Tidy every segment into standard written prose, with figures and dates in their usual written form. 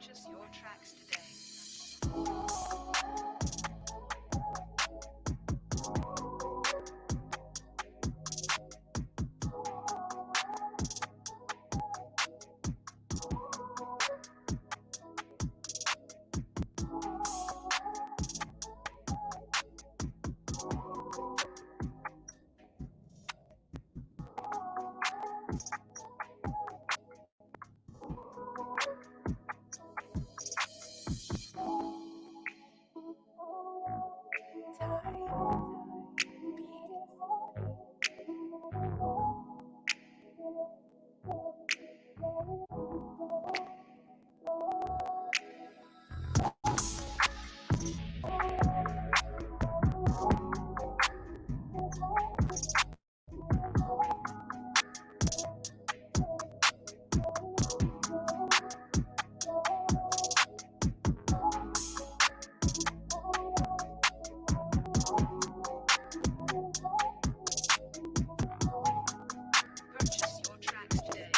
Purchase your tracks today. Purchase your tracks today.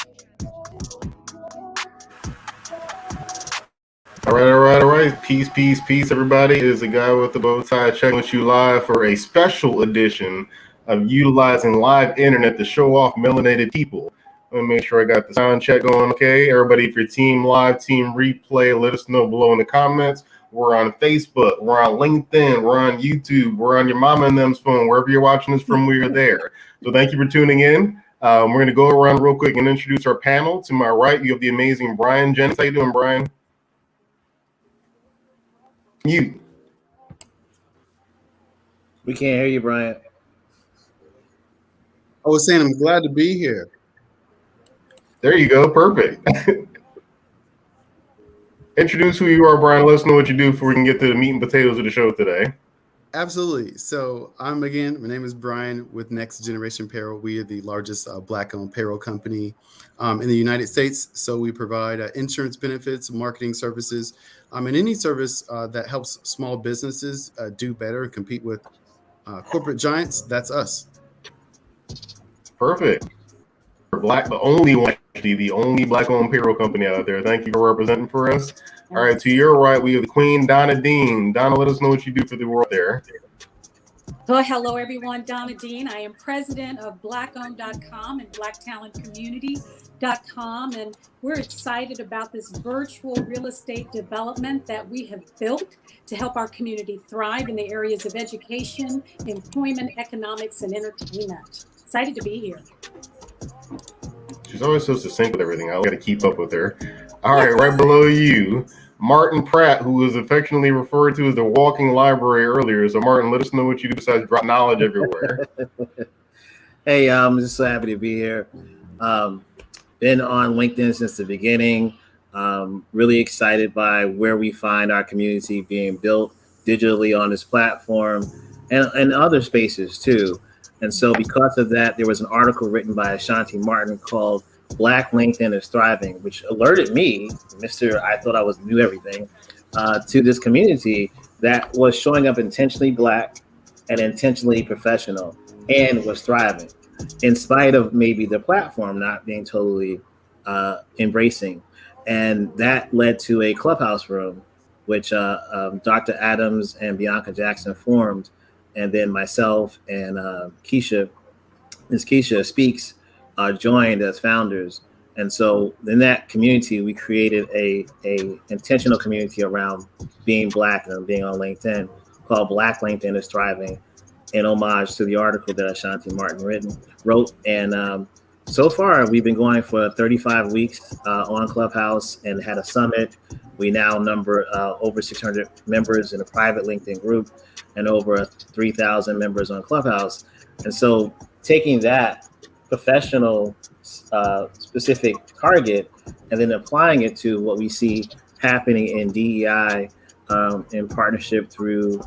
All right. Peace, everybody. It is the guy with the bow tie checking with you live for a special edition of utilizing live internet to show off melanated people. Let me make sure I got the sound check going. Okay, everybody, if you're team live, team replay, let us know below in the comments. We're on Facebook, we're on LinkedIn, we're on YouTube, we're on your mama and them's phone, wherever you're watching us from, we are there. So thank you for tuning in. We're going to go around real quick and introduce our panel. To my right, you have the amazing Brian Jennings. How you doing, Brian? You. We can't hear you, Brian. I was saying I'm glad to be here. There you go. Perfect. Introduce who you are, Brian. Let us know what you do before we can get to the meat and potatoes of the show today. Absolutely. So my name is Brian with Next Generation Payroll. We are the largest Black-owned payroll company in the United States. So we provide insurance benefits, marketing services, and any service that helps small businesses do better and compete with corporate giants. That's us. Perfect. The only Black-owned payroll company out there. Thank you for representing for us. All right, to your right, we have the Queen, Donna Dean. Donna, let us know what you do for the world there. Well, hello, everyone. Donna Dean. I am president of Blackowned.com and BlackTalentCommunity.com, and we're excited about this virtual real estate development that we have built to help our community thrive in the areas of education, employment, economics, and entertainment. Excited to be here. She's always so succinct with everything. I got to keep up with her. All right, right below you, Martin Pratt, who was affectionately referred to as the walking library earlier. So, Martin, let us know what you do besides drop knowledge everywhere. Hey, I'm just so happy to be here. Been on LinkedIn since the beginning. Really excited by where we find our community being built digitally on this platform and other spaces too. And so because of that, there was an article written by Ashanti Martin called Black LinkedIn is Thriving, which alerted me, I thought I knew everything, to this community that was showing up intentionally Black and intentionally professional and was thriving in spite of maybe the platform not being totally embracing. And that led to a clubhouse room, which Dr. Adams and Bianca Jackson formed. And then myself and Ms. Keisha Speaks joined as founders. And so in that community, we created a intentional community around being Black and being on LinkedIn called Black LinkedIn is Thriving, in homage to the article that Ashanti Martin wrote. And so far, we've been going for 35 weeks on Clubhouse and had a summit. We now number over 600 members in a private LinkedIn group and over 3,000 members on Clubhouse. And so taking that professional specific target and then applying it to what we see happening in DEI in partnership through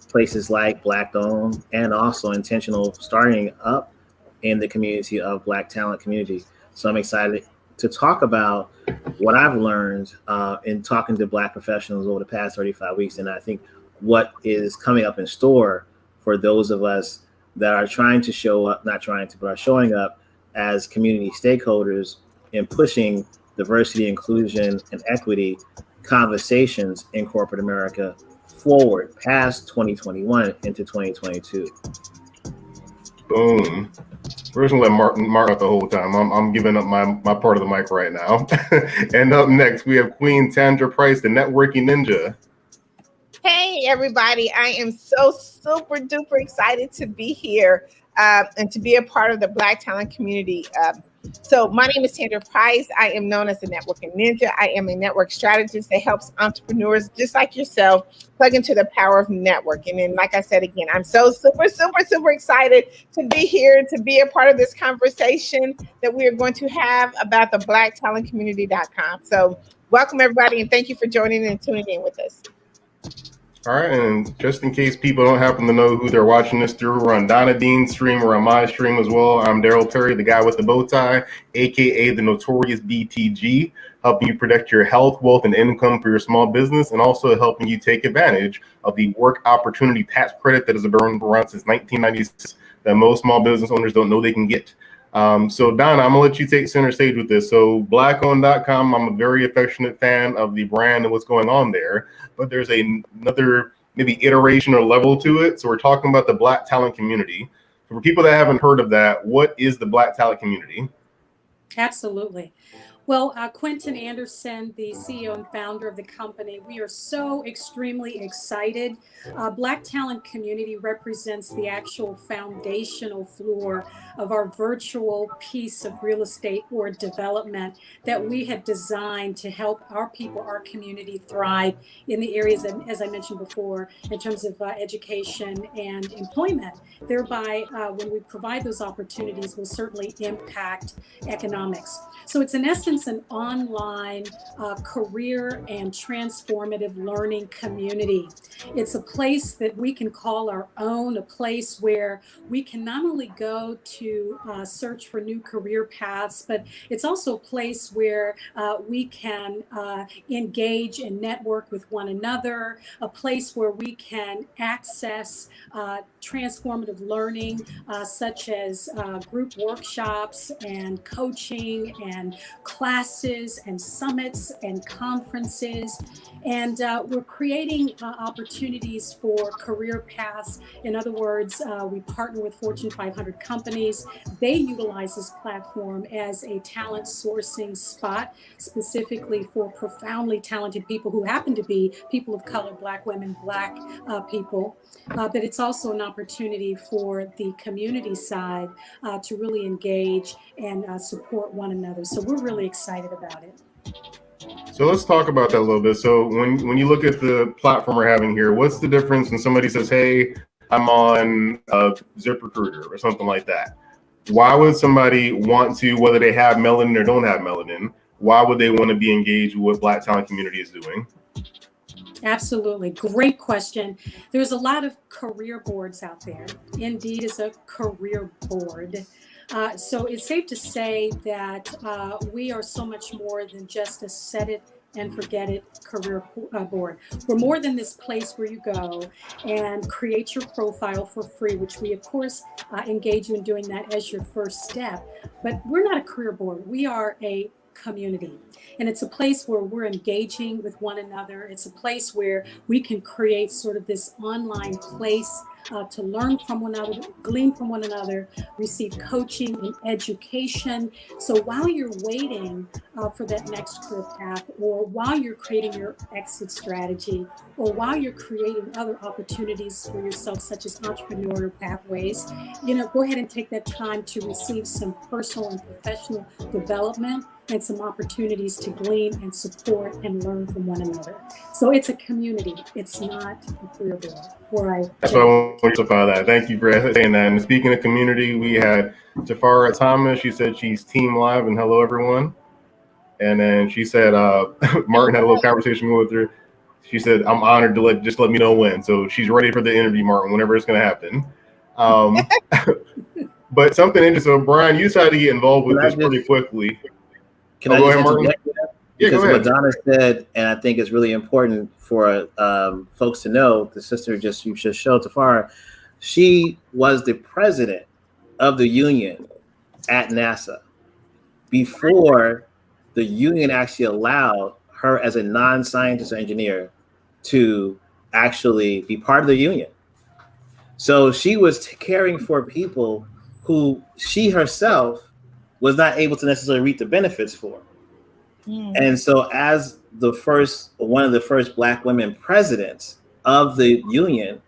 places like Black-owned and also intentional starting up in the community of Black talent community. So I'm excited to talk about what I've learned in talking to Black professionals over the past 35 weeks. And I think what is coming up in store for those of us that are trying to show up, but are showing up as community stakeholders in pushing diversity, inclusion, and equity conversations in corporate America forward past 2021 into 2022. Boom. We're just gonna let Mark out the whole time. I'm giving up my part of the mic right now. And up next, we have Queen Tandra Price, the networking ninja. Hey, everybody. I am so super duper excited to be here and to be a part of the Black talent community. So my name is Tandra Price. I am known as the Networking Ninja. I am a network strategist that helps entrepreneurs just like yourself plug into the power of networking. And like I said, again, I'm so super excited to be here, to be a part of this conversation that we are going to have about the blacktalentcommunity.com. So welcome, everybody, and thank you for joining and tuning in with us. All right, and just in case people don't happen to know who they're watching this through, we're on Donna Dean's stream or on my stream as well. I'm Daryl Perry, the guy with the bow tie, aka the notorious BTG, helping you protect your health, wealth, and income for your small business, and also helping you take advantage of the work opportunity tax credit that has been around since 1996 that most small business owners don't know they can get. So Donna, I'm gonna let you take center stage with this. So Blackowned.com, I'm a very affectionate fan of the brand and what's going on there, but there's another maybe iteration or level to it. So we're talking about the Black talent community. So for people that haven't heard of that, what is the Black talent community? Absolutely. Well, Quentin Anderson, the CEO and founder of the company, we are so extremely excited. Black Talent Community represents the actual foundational floor of our virtual piece of real estate or development that we have designed to help our people, our community thrive in the areas, as I mentioned before, in terms of education and employment. Thereby, when we provide those opportunities, will certainly impact economics. So it's in essence an online career and transformative learning community. It's a place that we can call our own, a place where we can not only go to search for new career paths, but it's also a place where we can engage and network with one another, a place where we can access transformative learning such as group workshops and coaching and classes and summits and conferences. And we're creating opportunities for career paths. In other words, we partner with Fortune 500 companies. They utilize this platform as a talent sourcing spot, specifically for profoundly talented people who happen to be people of color, Black women, Black people. But it's also an opportunity for the community side to really engage and support one another. So we're really excited about it. So let's talk about that a little bit. So when you look at the platform we're having here, what's the difference when somebody says, hey, I'm on ZipRecruiter or something like that? Why would somebody want to, whether they have melanin or don't have melanin, why would they want to be engaged with what Black talent community is doing? Absolutely. Great question. There's a lot of career boards out there. Indeed is a career board. So it's safe to say that we are so much more than just a set it and forget it career board. We're more than this place where you go and create your profile for free, which we of course engage you in doing that as your first step. But we're not a career board. We are a community. And it's a place where we're engaging with one another. It's a place where we can create sort of this online place to learn from one another, glean from one another, receive coaching and education. So while you're waiting for that next career path, or while you're creating your exit strategy, or while you're creating other opportunities for yourself, such as entrepreneurial pathways, go ahead and take that time to receive some personal and professional development and some opportunities to glean and support and learn from one another. So it's a community. It's not a career board. That's why I want to clarify that. Thank you for saying that. And speaking of community, we had Jafara Thomas. She said she's team live and hello everyone. And then she said Martin had a little conversation with her. She said, I'm honored to just let me know when. So she's ready for the interview, Martin, whenever it's going to happen. But something interesting. So Brian, you decided to get involved with this pretty quickly. Can I go just ahead, Martin? Because go ahead. what Donna said, and I think it's really important for folks to know, the sister you just showed, Tafara, she was the president of the union at NASA before the union actually allowed her as a non-scientist or engineer to actually be part of the union. So she was caring for people who she herself was not able to necessarily reap the benefits for. And so as one of the first Black women presidents of the union,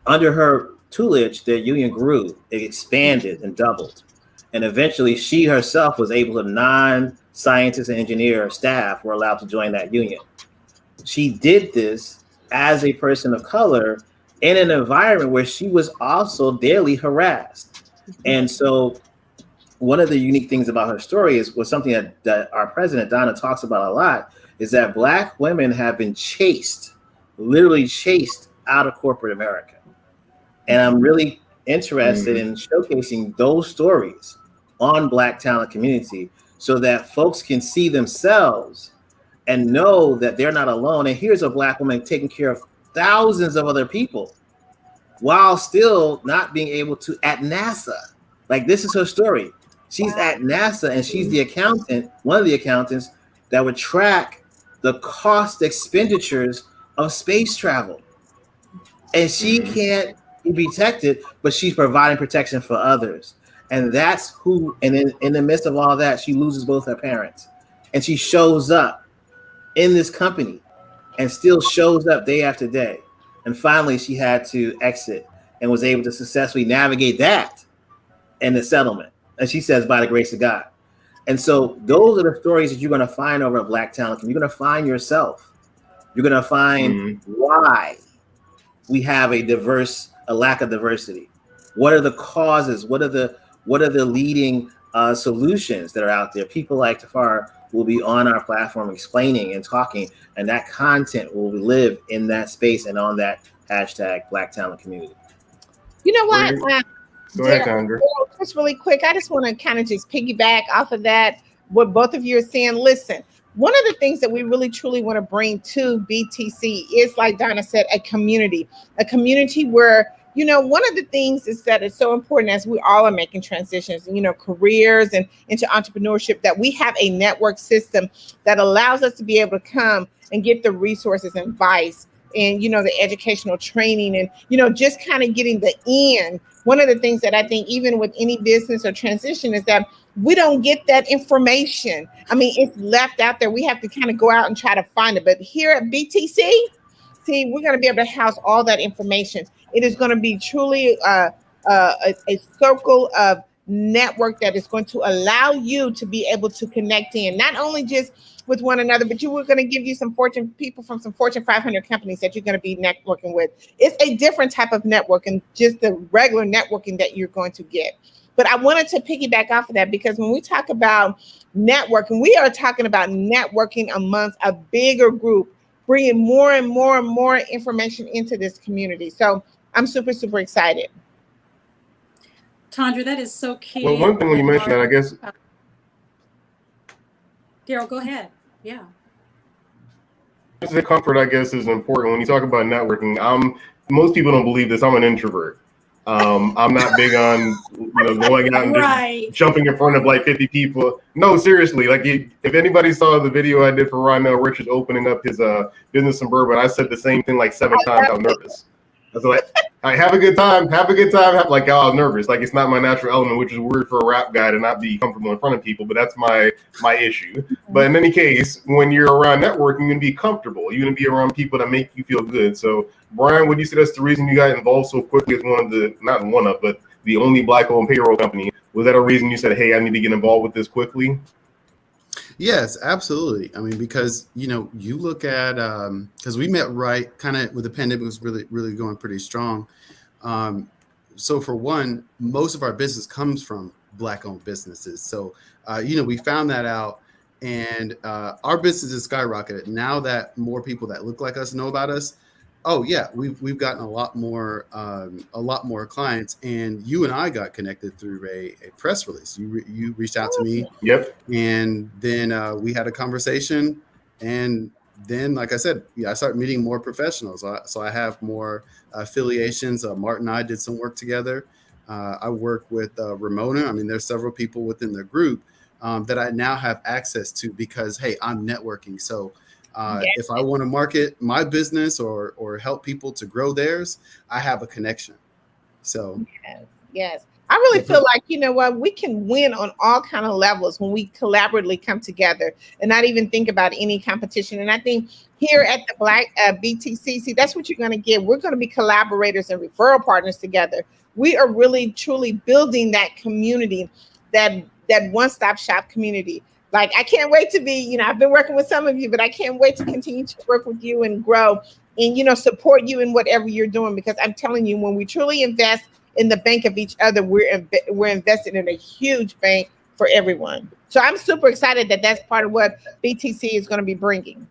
under her tutelage, their union grew, it expanded and doubled. And eventually she herself was able to non-scientists and engineer staff were allowed to join that union. She did this as a person of color in an environment where she was also daily harassed. And so one of the unique things about her story was something that our president, Donna, talks about a lot, is that Black women have been literally chased out of corporate America. And I'm really interested in showcasing those stories on Black Talent Community so that folks can see themselves and know that they're not alone. And here's a Black woman taking care of thousands of other people while still not being able to at NASA. Like, this is her story. She's at NASA and she's the accountant, one of the accountants that would track the cost expenditures of space travel. And she can't be protected, but she's providing protection for others. And that's who, and in the midst of all that, she loses both her parents. And she shows up in this company and still shows up day after day. And finally, she had to exit and was able to successfully navigate that and the settlement. And she says, by the grace of God. And so those are the stories that you're going to find over at Black Talent. You're going to find yourself. You're going to find why we have a lack of diversity. What are the causes? What are the leading solutions that are out there? People like Tafar will be on our platform explaining and talking, and that content will live in that space and on that hashtag Black Talent Community. You know what? Go ahead, Tandra. Just really quick, I just want to kind of just piggyback off of that, what both of you are saying. Listen, one of the things that we really truly want to bring to BTC is, like Donna said, a community where, you know, one of the things is that it's so important as we all are making transitions, you know, careers and into entrepreneurship, that we have a network system that allows us to be able to come and get the resources and advice and, you know, the educational training and, you know, just kind of getting the end. One of the things that I think even with any business or transition is that we don't get that information. I mean, it's left out there. We have to kind of go out and try to find it. But here at BTC, see, we're going to be able to house all that information. It is going to be truly a circle of network that is going to allow you to be able to connect in, not only just with one another, but we're going to give you some people from some Fortune 500 companies that you're going to be networking with. It's a different type of networking, just the regular networking that you're going to get. But I wanted to piggyback off of that because when we talk about networking, we are talking about networking amongst a bigger group, bringing more and more and more information into this community. So I'm super, super excited. Tandra, that is so key. Well, one thing when you mentioned that, I guess. Daryl, go ahead. Yeah. The comfort, I guess, is important. When you talk about networking, most people don't believe this. I'm an introvert. I'm not big on going out and just jumping in front of like 50 people. No, seriously. Like if anybody saw the video I did for Riche's opening up his business in bourbon, I said the same thing like 7 times. I'm nervous. I was like, I have a good time. I was nervous. Like it's not my natural element, which is weird for a rap guy to not be comfortable in front of people. But that's my issue. But in any case, when you're around networking, you're gonna be comfortable. You're gonna be around people that make you feel good. So, Brian, would you say that's the reason you got involved so quickly as but the only Black-owned payroll company? Was that a reason you said, "Hey, I need to get involved with this quickly"? Yes, absolutely. I mean, because, you look at, because we met right kind of with the pandemic was really, really going pretty strong. So for one, most of our business comes from Black-owned businesses. So, we found that out and our business has skyrocketed. Now that more people that look like us know about us, oh yeah, we've gotten a lot more clients, and you and I got connected through a press release. You reached out to me. Yep. And then we had a conversation, and then, like I said, I started meeting more professionals. So I have more affiliations. Martin and I did some work together. I work with Ramona. I mean, there's several people within the group that I now have access to because, hey, I'm networking. So If I want to market my business or help people to grow theirs, I have a connection. So yes. I really feel like, you know what, we can win on all kind of levels when we collaboratively come together and not even think about any competition. And I think here at the Black BTC, that's what you're going to get. We're going to be collaborators and referral partners together. We are really truly building that community, that one-stop shop community. Like, I can't wait to be, I've been working with some of you, but I can't wait to continue to work with you and grow and, support you in whatever you're doing, because I'm telling you, when we truly invest in the bank of each other, we're invested in a huge bank for everyone. So I'm super excited that that's part of what BTC is going to be bringing.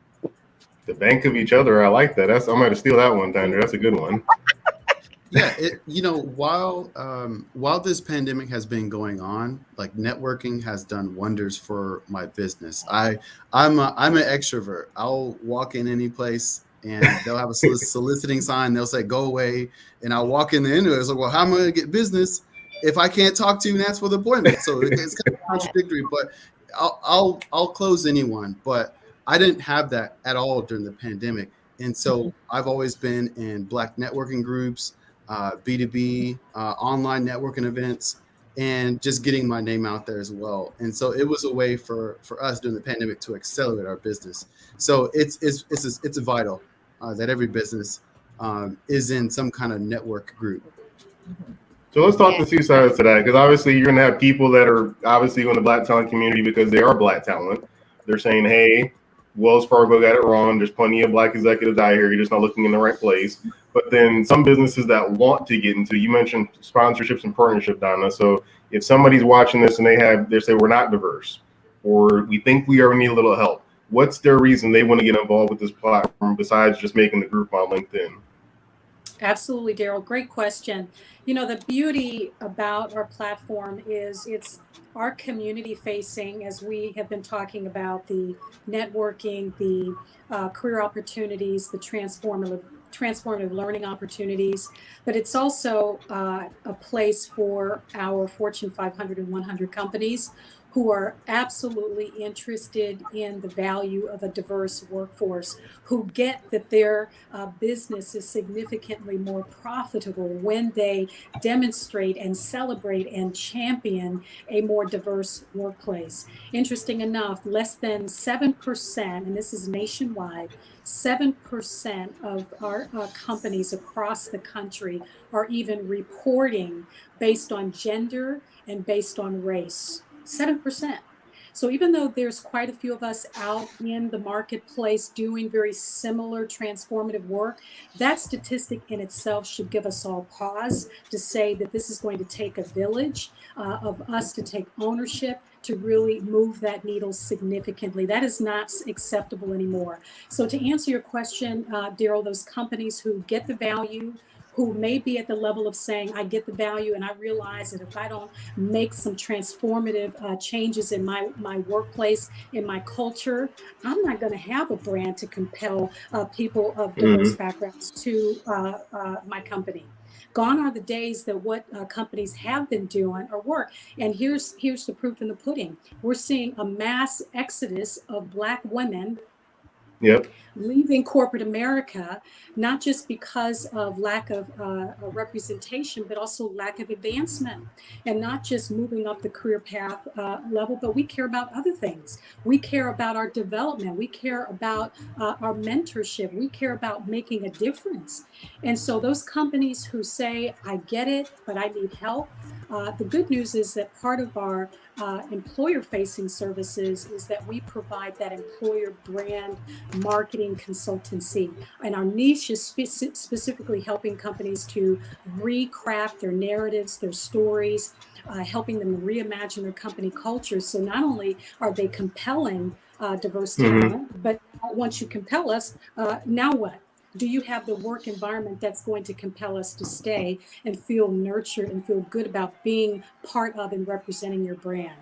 The bank of each other. I like that. I'm going to steal that one, Tandra. That's a good one. Yeah, while this pandemic has been going on, like, networking has done wonders for my business. I'm an extrovert. I'll walk in any place and they'll have a soliciting sign. They'll say, "Go away," and I'll walk in the end of it. It's like, well, how am I going to get business if I can't talk to you and ask for the appointment? So it's kind of contradictory. But I'll close anyone. But I didn't have that at all during the pandemic, and so I've always been in Black networking groups, B2B, online networking events, and just getting my name out there as well. And so it was a way for us during the pandemic to accelerate our business. So it's vital that every business is in some kind of network group. So let's talk the two sides to that, because obviously you're going to have people that are obviously in the Black talent community because they are Black talent. They're saying, hey, Wells Fargo got it wrong. There's plenty of Black executives out here. You're just not looking in the right place. But then some businesses that want to get into, you mentioned sponsorships and partnership, Donna. So if somebody's watching this and they say we're not diverse, or we think we already need a little help, what's their reason they want to get involved with this platform besides just making the group on LinkedIn? Absolutely, Daryl. Great question. The beauty about our platform is it's our community facing, as we have been talking about, the networking, the career opportunities, the transformative learning opportunities, but it's also a place for our Fortune 500 and 100 companies who are absolutely interested in the value of a diverse workforce, who get that their business is significantly more profitable when they demonstrate and celebrate and champion a more diverse workplace. Interesting enough, less than 7%, and this is nationwide, 7% of our companies across the country are even reporting based on gender and based on race. 7%. So even though there's quite a few of us out in the marketplace doing very similar transformative work, that statistic in itself should give us all pause to say that this is going to take a village of us to take ownership to really move that needle significantly. That is not acceptable anymore. So to answer your question, Daryl, those companies who get the value, who may be at the level of saying, I get the value and I realize that if I don't make some transformative changes in my workplace, in my culture, I'm not going to have a brand to compel people of diverse backgrounds to my company. Gone are the days that what companies have been doing or work. And here's the proof in the pudding. We're seeing a mass exodus of Black women leaving corporate America, not just because of lack of representation, but also lack of advancement, and not just moving up the career path level, but we care about other things. We care about our development. We care about our mentorship. We care about making a difference. And so those companies who say, I get it, but I need help, the good news is that part of our employer-facing services is that we provide that employer brand marketing consultancy. And our niche is specifically helping companies to recraft their narratives, their stories, helping them reimagine their company culture. So not only are they compelling diverse talent, but once you compel us, now what? Do you have the work environment that's going to compel us to stay and feel nurtured and feel good about being part of and representing your brand?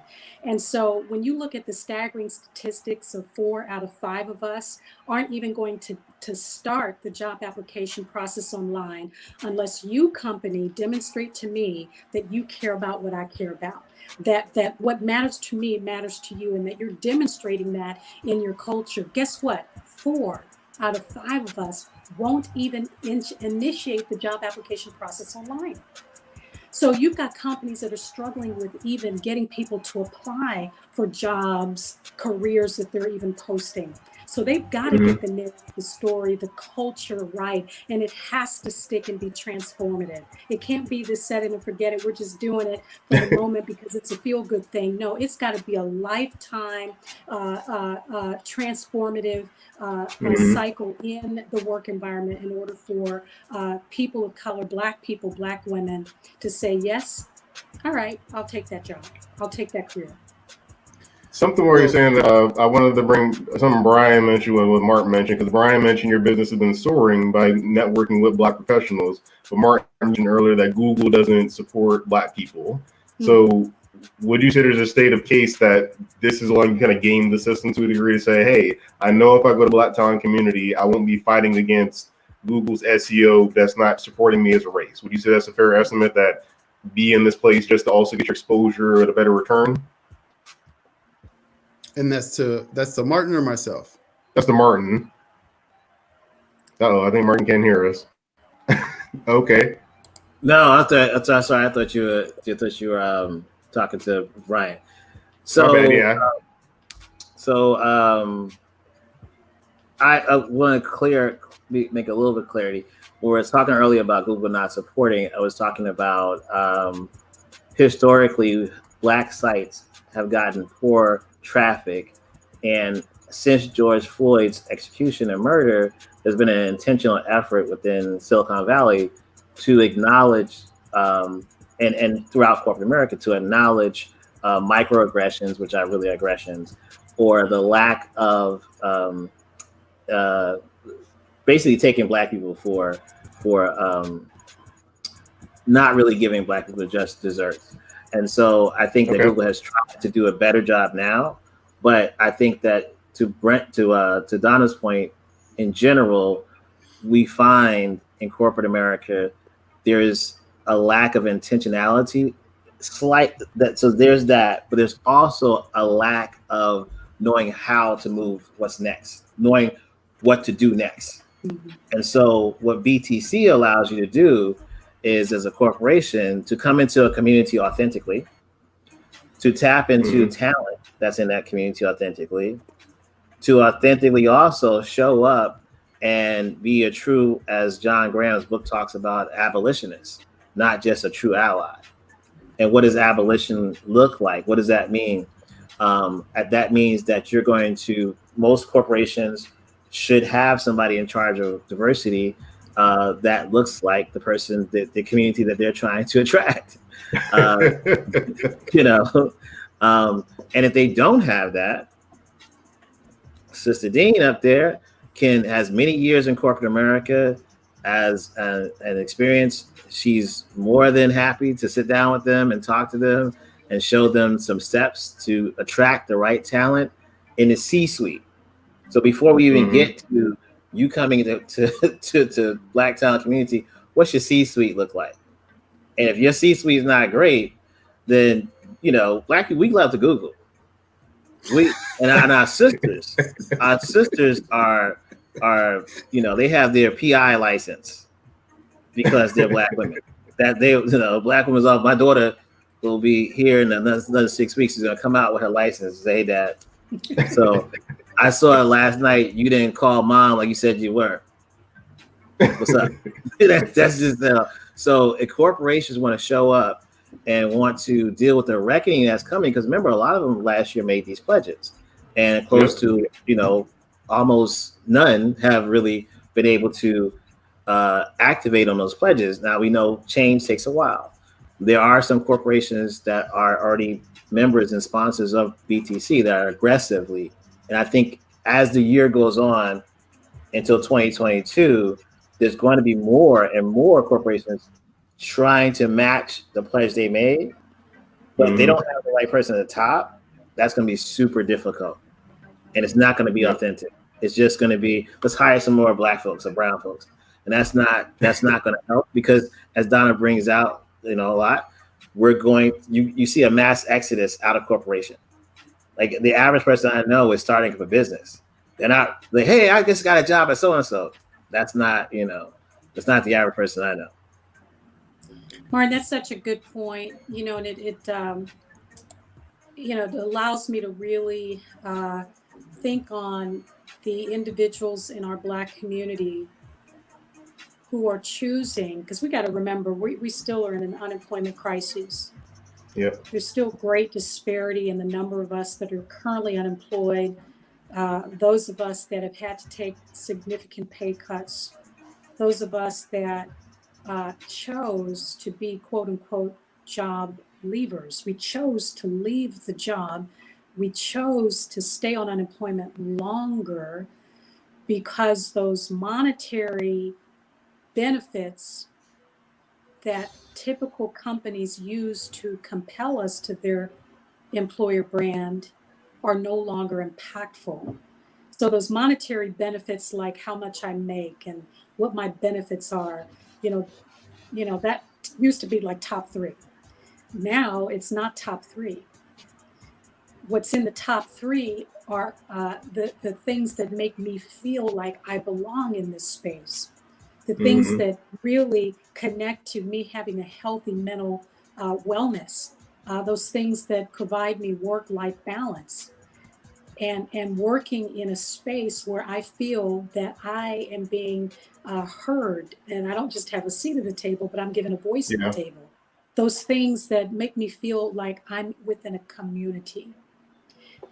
And so when you look at the staggering statistics of 4 out of 5 of us aren't even going to start the job application process online unless you, company, demonstrate to me that you care about what I care about. That what matters to me matters to you, and that you're demonstrating that in your culture. Guess what? 4 out of 5 of us won't even initiate the job application process online. So you've got companies that are struggling with even getting people to apply for jobs, careers that they're even posting. So they've got to get the narrative, the story, the culture right, and it has to stick and be transformative. It can't be this set it and forget it. We're just doing it for the moment because it's a feel-good thing. No, it's got to be a lifetime transformative cycle in the work environment in order for people of color, Black people, Black women to say, yes, all right, I'll take that job. I'll take that career. Something where you're saying that I wanted to bring something Brian mentioned and what Mark mentioned, because Brian mentioned your business has been soaring by networking with Black professionals. But Mark mentioned earlier that Google doesn't support Black people. So would you say there's a state of case that this is like you kind of game the system to a degree to say, hey, I know if I go to Black talent community, I won't be fighting against Google's SEO that's not supporting me as a race? Would you say that's a fair estimate, that be in this place just to also get your exposure at a better return? And that's to Martin or myself? That's the Martin. I think Martin can't hear us. Okay. No, sorry. I thought you were talking to Brian. So, my bad, yeah. I want to make a little bit of clarity. When we were talking earlier about Google not supporting, I was talking about historically Black sites have gotten poor traffic, and since George Floyd's execution and murder, there's been an intentional effort within Silicon Valley to acknowledge and throughout corporate America to acknowledge microaggressions, which are really aggressions, or the lack of basically taking Black people for not really giving Black people just desserts. And so I think that Google has tried to do a better job now, but I think that to Donna's point, in general, we find in corporate America there is a lack of intentionality, so there's that, but there's also a lack of knowing how to move what's next, knowing what to do next. And so what BTC allows you to do is, as a corporation, to come into a community authentically, to tap into talent that's in that community authentically, to authentically also show up and be a true, as John Graham's book talks about, abolitionist, not just a true ally. And what does abolition look like? What does that mean? That means that you're going to, most corporations should have somebody in charge of diversity that looks like the person, the community that they're trying to attract. And if they don't have that, Sister Dean up there has many years in corporate America as an experience. She's more than happy to sit down with them and talk to them and show them some steps to attract the right talent in the C-suite. So before we even get to you coming to Black talent community, what's your C-suite look like? And if your C-suite is not great, then Black people, we love to Google. Our sisters are they have their PI license because they're Black women. That Black women's off. My daughter will be here in another 6 weeks. She's gonna come out with her license and say, "Hey, Dad." So I saw it last night. You didn't call Mom like you said you were. What's up? That's just so if corporations want to show up and want to deal with the reckoning that's coming, because remember, a lot of them last year made these pledges, and close to almost none have really been able to activate on those pledges. Now we know change takes a while. There are some corporations that are already members and sponsors of BTC that are aggressively, and I think as the year goes on until 2022, there's going to be more and more corporations trying to match the pledge they made, but if they don't have the right person at the top, that's going to be super difficult, and it's not going to be authentic. It's just going to be, let's hire some more Black folks or brown folks, and that's not going to help, because as Donna brings out, a lot, you see a mass exodus out of corporation. Like the average person I know is starting up a business, They're not like, hey, I just got a job at so and so. That's not, that's not the average person I know. Martin, that's such a good point. And it allows me to really think on the individuals in our Black community who are choosing, because we got to remember, we still are in an unemployment crisis. Yep. There's still great disparity in the number of us that are currently unemployed, those of us that have had to take significant pay cuts, those of us that chose to be quote unquote job leavers. We chose to leave the job. We chose to stay on unemployment longer because those monetary benefits that typical companies use to compel us to their employer brand are no longer impactful. So those monetary benefits, like how much I make and what my benefits are, that used to be like top three. Now it's not top three. What's in the top three are the things that make me feel like I belong in this space, the things that really connect to me having a healthy mental wellness, those things that provide me work-life balance, and working in a space where I feel that I am being heard, and I don't just have a seat at the table, but I'm given a voice at the table. Those things that make me feel like I'm within a community.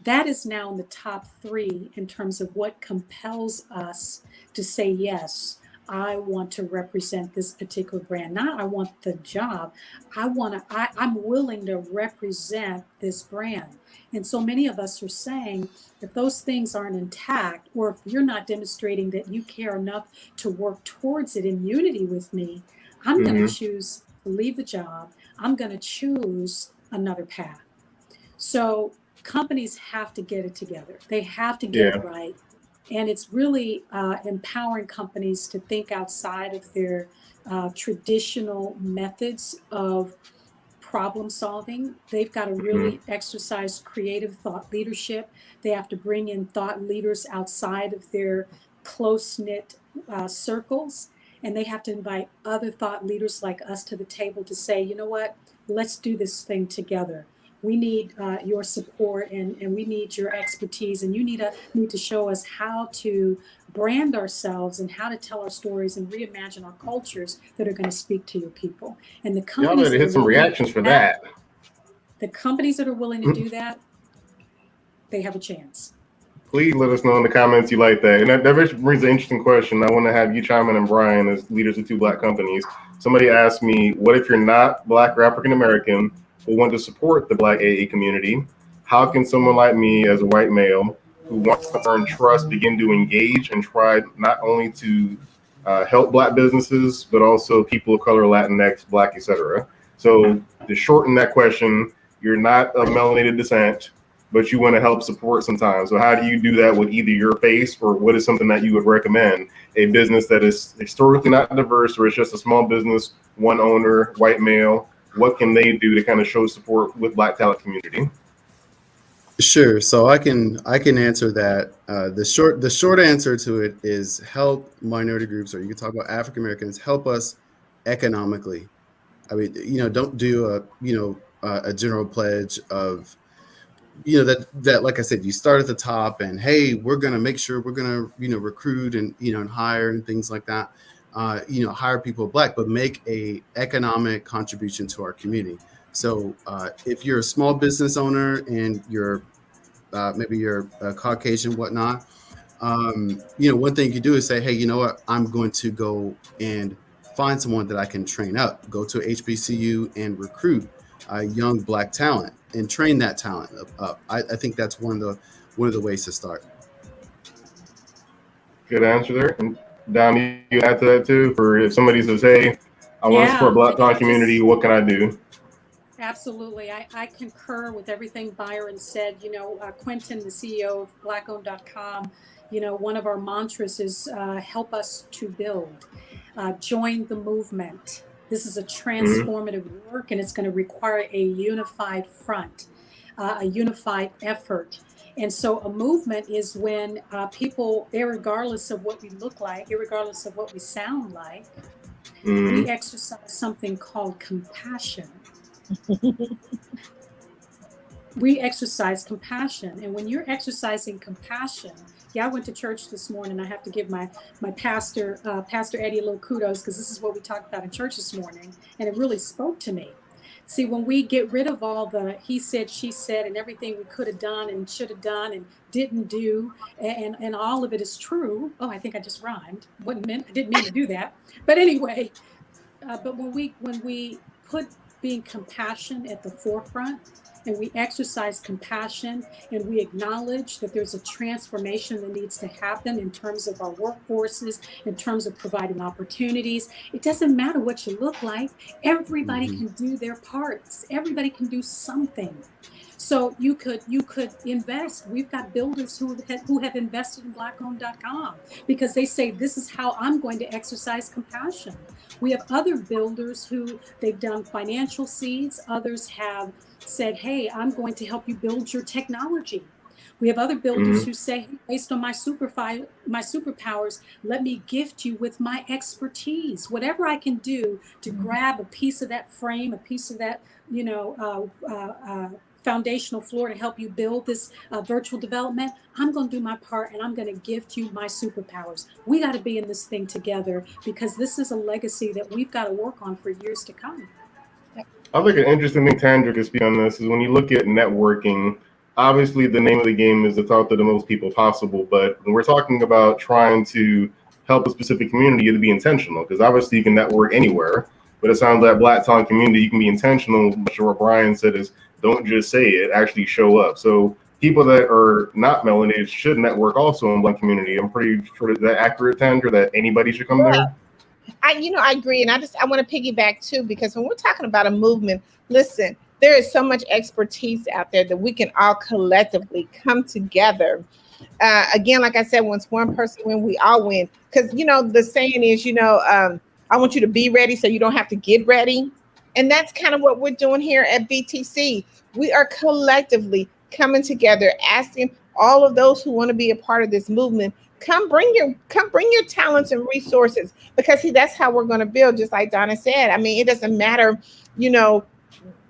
That is now in the top three in terms of what compels us to say, yes, I want to represent this particular brand. Not I want the job. I'm willing to represent this brand. And so many of us are saying, if those things aren't intact, or if you're not demonstrating that you care enough to work towards it in unity with me, I'm going to choose to leave the job. I'm going to choose another path. So companies have to get it together. They have to get it right. And it's really empowering companies to think outside of their traditional methods of problem solving. They've got to really exercise creative thought leadership. They have to bring in thought leaders outside of their close-knit circles. And they have to invite other thought leaders like us to the table to say, you know what, let's do this thing together. We need your support, and we need your expertise, and you need to show us how to brand ourselves and how to tell our stories and reimagine our cultures that are going to speak to your people. And the companies Y'all better hit some reactions for that. The companies that are willing to do that, they have a chance. Please let us know in the comments you like that. And that brings an interesting question. I want to have you chime in, and Brian, as leaders of two Black companies. Somebody asked me, what if you're not Black or African American, who want to support the Black AA community? How can someone like me, as a white male who wants to earn trust, begin to engage and try not only to help Black businesses, but also people of color, Latinx, Black, etc.? So to shorten that question, you're not of melanated descent, but you want to help support sometimes. So how do you do that with either your face, or what is something that you would recommend? A business that is historically not diverse, or it's just a small business, one owner, white male. What can they do to kind of show support with Black talent community? Sure. So I can answer that. The short answer to it is help minority groups, or you can talk about African Americans, help us economically. I mean, don't do a general pledge of, that like I said, you start at the top and, hey, we're going to make sure we're going to, recruit and, and hire and things like that. Hire people Black, but make a economic contribution to our community. So if you're a small business owner and you're maybe you're Caucasian, whatnot, one thing you do is say, hey, you know what? I'm going to go and find someone that I can train up, go to HBCU and recruit young Black talent and train that talent up. I think that's one of the ways to start. Good answer there. And Donna, you add to that too, for if somebody says, hey, I want to support Black talent community, what can I do? Absolutely. I concur with everything Byron said. Quentin, the CEO of Blackowned.com, one of our mantras is help us to build, join the movement. This is a transformative work, and it's going to require a unified front, a unified effort. And so a movement is when people, irregardless of what we look like, irregardless of what we sound like, we exercise something called compassion. We exercise compassion. And when you're exercising compassion, I went to church this morning. I have to give my pastor, Pastor Eddie, a little kudos, because this is what we talked about in church this morning. And it really spoke to me. See, when we get rid of all the he said, she said, and everything we could have done and should have done and didn't do, and all of it is true. Oh, I think I just rhymed. I didn't mean to do that. But anyway, but when we put being compassion at the forefront, and we exercise compassion, and we acknowledge that there's a transformation that needs to happen in terms of our workforces, in terms of providing opportunities. It doesn't matter what you look like. Everybody can do their parts. Everybody can do something. So you could invest. We've got builders who have invested in blackowned.com because they say, this is how I'm going to exercise compassion. We have other builders who they've done financial seeds. Others have said, hey, I'm going to help you build your technology. We have other builders who say, based on my superpowers, let me gift you with my expertise. Whatever I can do to grab a piece of that frame, a piece of that, foundational floor to help you build this virtual development, I'm going to do my part, and I'm going to gift you my superpowers. We got to be in this thing together, because this is a legacy that we've got to work on for years to come. I think an interesting thing Tandra could speak on this is when you look at networking, obviously the name of the game is to talk to the most people possible, but when we're talking about trying to help a specific community, you have to be intentional, because obviously you can network anywhere, but it sounds like Black Talent community, you can be intentional. I'm sure what Brian said is, don't just say it, actually show up. So people that are not melanated should network also in Black community. I'm pretty sure that accurate, Tandra, that anybody should come there. I agree. And I want to piggyback too, because when we're talking about a movement, listen, there is so much expertise out there that we can all collectively come together. Again, like I said, once one person wins, we all win. Because, the saying is, I want you to be ready so you don't have to get ready. And that's kind of what we're doing here at BTC. We are collectively coming together, asking all of those who want to be a part of this movement, come bring your talents and resources, because that's how we're going to build. Just like Donna said, I mean, it doesn't matter,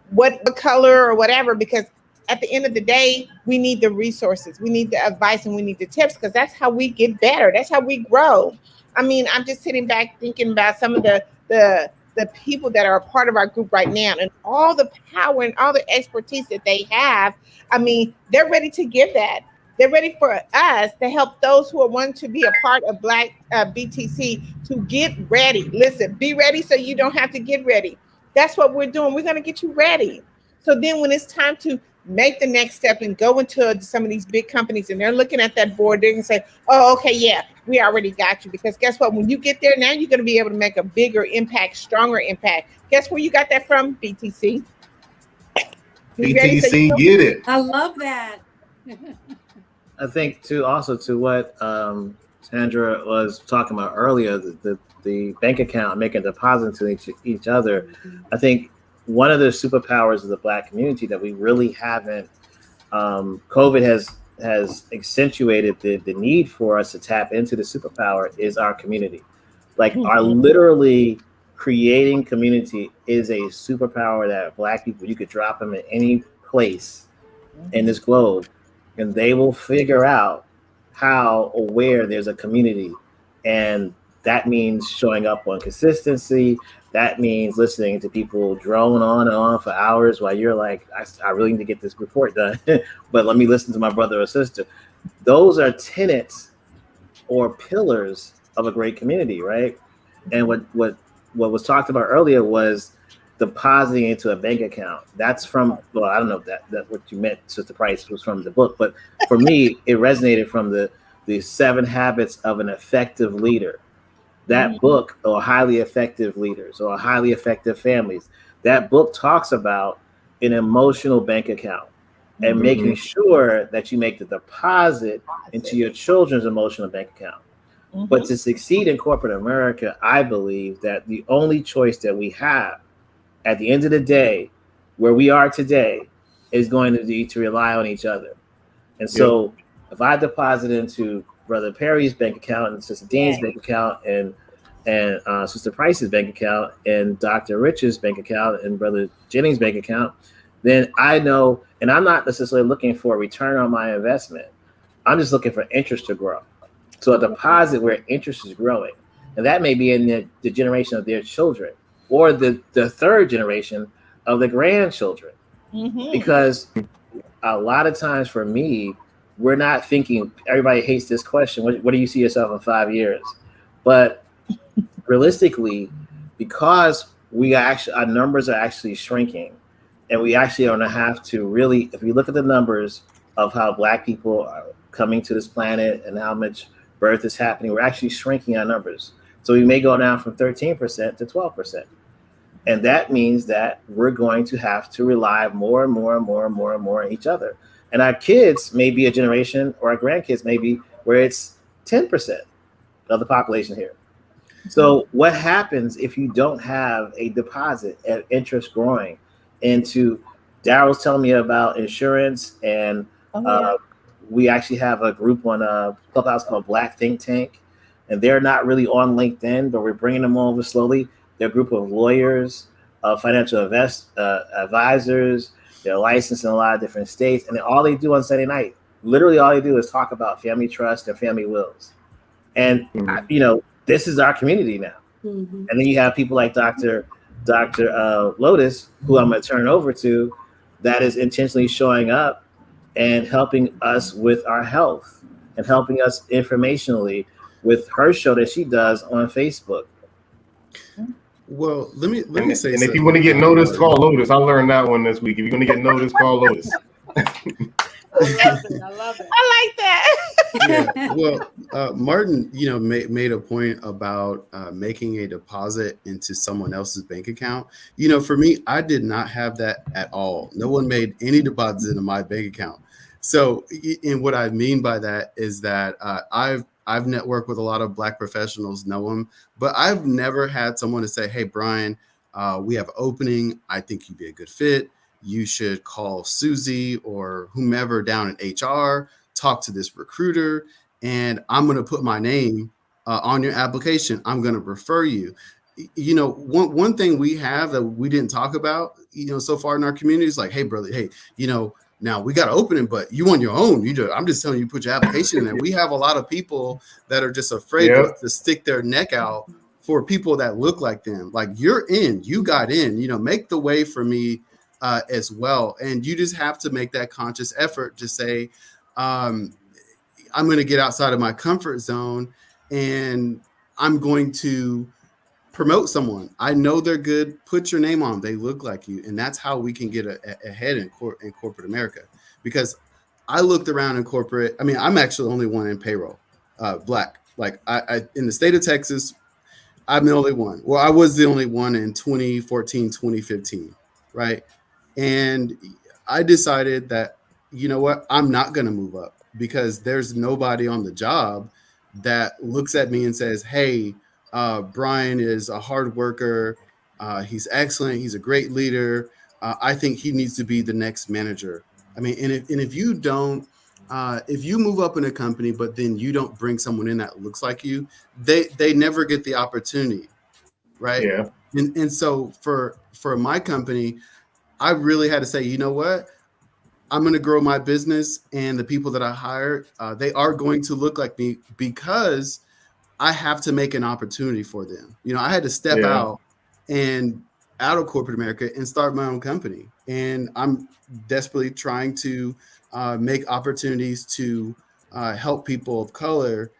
what color or whatever, because at the end of the day, we need the resources, we need the advice, and we need the tips, because that's how we get better. That's how we grow. I mean, I'm just sitting back thinking about some of the people that are a part of our group right now, and all the power and all the expertise that they have. I mean, they're ready to give that. They're ready for us to help those who are wanting to be a part of Black BTC to get ready. Listen, be ready so you don't have to get ready. That's what we're doing. We're going to get you ready. So then when it's time to make the next step and go into some of these big companies, and they're looking at that board, they're going to say, oh, okay, yeah, we already got you. Because guess what? When you get there, now you're going to be able to make a bigger impact, stronger impact. Guess where you got that from? BTC. BTC, get it. I love that. I think to what Tandra was talking about earlier, the bank account, making deposits to each other. I think one of the superpowers of the Black community that we really haven't, COVID has accentuated the need for us to tap into the superpower, is our community. Like, our literally creating community is a superpower that Black people, you could drop them in any place in this globe, and they will figure out how or where there's a community. And that means showing up on consistency. That means listening to people drone on and on for hours while you're like, I really need to get this report done, but let me listen to my brother or sister. Those are tenets or pillars of a great community, right? And what was talked about earlier was depositing into a bank account. That's from, well, I don't know if that what you meant, Sister Price, was from the book, but for me, it resonated from the 7 Habits of an Effective Leader. That book, or Highly Effective Leaders, or Highly Effective Families, that book talks about an emotional bank account and making sure that you make the deposit into your children's emotional bank account. But to succeed in corporate America, I believe that the only choice that we have at the end of the day, where we are today, is going to be to rely on each other. And so if I deposit into Brother Perry's bank account and Sister Dean's bank account and Sister Price's bank account and Dr. Riche's bank account and Brother Jennings' bank account, then I know, and I'm not necessarily looking for a return on my investment. I'm just looking for interest to grow. So a deposit where interest is growing, and that may be in the generation of their children or the third generation of the grandchildren. Because a lot of times for me, we're not thinking, everybody hates this question, what do you see yourself in 5 years? But realistically, because our numbers are actually shrinking, and we actually are going to have to really, if we look at the numbers of how Black people are coming to this planet and how much birth is happening, we're actually shrinking our numbers. So we may go down from 13% to 12%. And that means that we're going to have to rely more and more and more and more and more on each other. And our kids may be a generation, or our grandkids may be where it's 10% of the population here. So what happens if you don't have a deposit and interest growing into, Daryl's telling me about insurance, and we actually have a group on a Clubhouse called Black Think Tank, and they're not really on LinkedIn, but we're bringing them over slowly. They're a group of lawyers, financial advisors. They're licensed in a lot of different states, and all they do on Sunday night, literally all they do is talk about family trust and family wills. And this is our community now. And then you have people like Dr. Lotus, who I'm going to turn over to, that is intentionally showing up and helping us with our health and helping us informationally with her show that she does on Facebook. Well, let me say, and if you want to get noticed, call Lotus. I learned that one this week. If you want to get noticed, call Lotus. I love it. I like that. Yeah. Well, Martin, made a point about making a deposit into someone else's bank account. For me, I did not have that at all. No one made any deposits into my bank account. So, and what I mean by that is that I've networked with a lot of Black professionals, know them, but I've never had someone to say, "Hey, Brian, we have an opening. I think you'd be a good fit. You should call Susie or whomever down in HR, talk to this recruiter, and I'm going to put my name on your application. I'm going to refer you." One thing we have that we didn't talk about, so far in our community is like, "Hey, brother, hey, now we got an opening, but you on your own. I'm just telling you, put your application in there." We have a lot of people that are just afraid to stick their neck out for people that look like them. Like, you're in, you got in, make the way for me as well. And you just have to make that conscious effort to say, I'm going to get outside of my comfort zone and I'm going to promote someone. I know they're good. Put your name on them. They look like you. And that's how we can get ahead in corporate America. Because I looked around in corporate. I mean, I'm actually the only one in payroll, Black. Like I in the state of Texas, I'm the only one. Well, I was the only one in 2014, 2015, right? And I decided that, you know what, I'm not going to move up because there's nobody on the job that looks at me and says, "Hey, Brian is a hard worker. He's excellent. He's a great leader. I think he needs to be the next manager." I mean, and if you don't, if you move up in a company, but then you don't bring someone in that looks like you, they never get the opportunity, right? Yeah. And so for my company, I really had to say, you know what? I'm going to grow my business, and the people that I hire, they are going to look like me because I have to make an opportunity for them. I had to step out of corporate America and start my own company. And I'm desperately trying to make opportunities to help people of color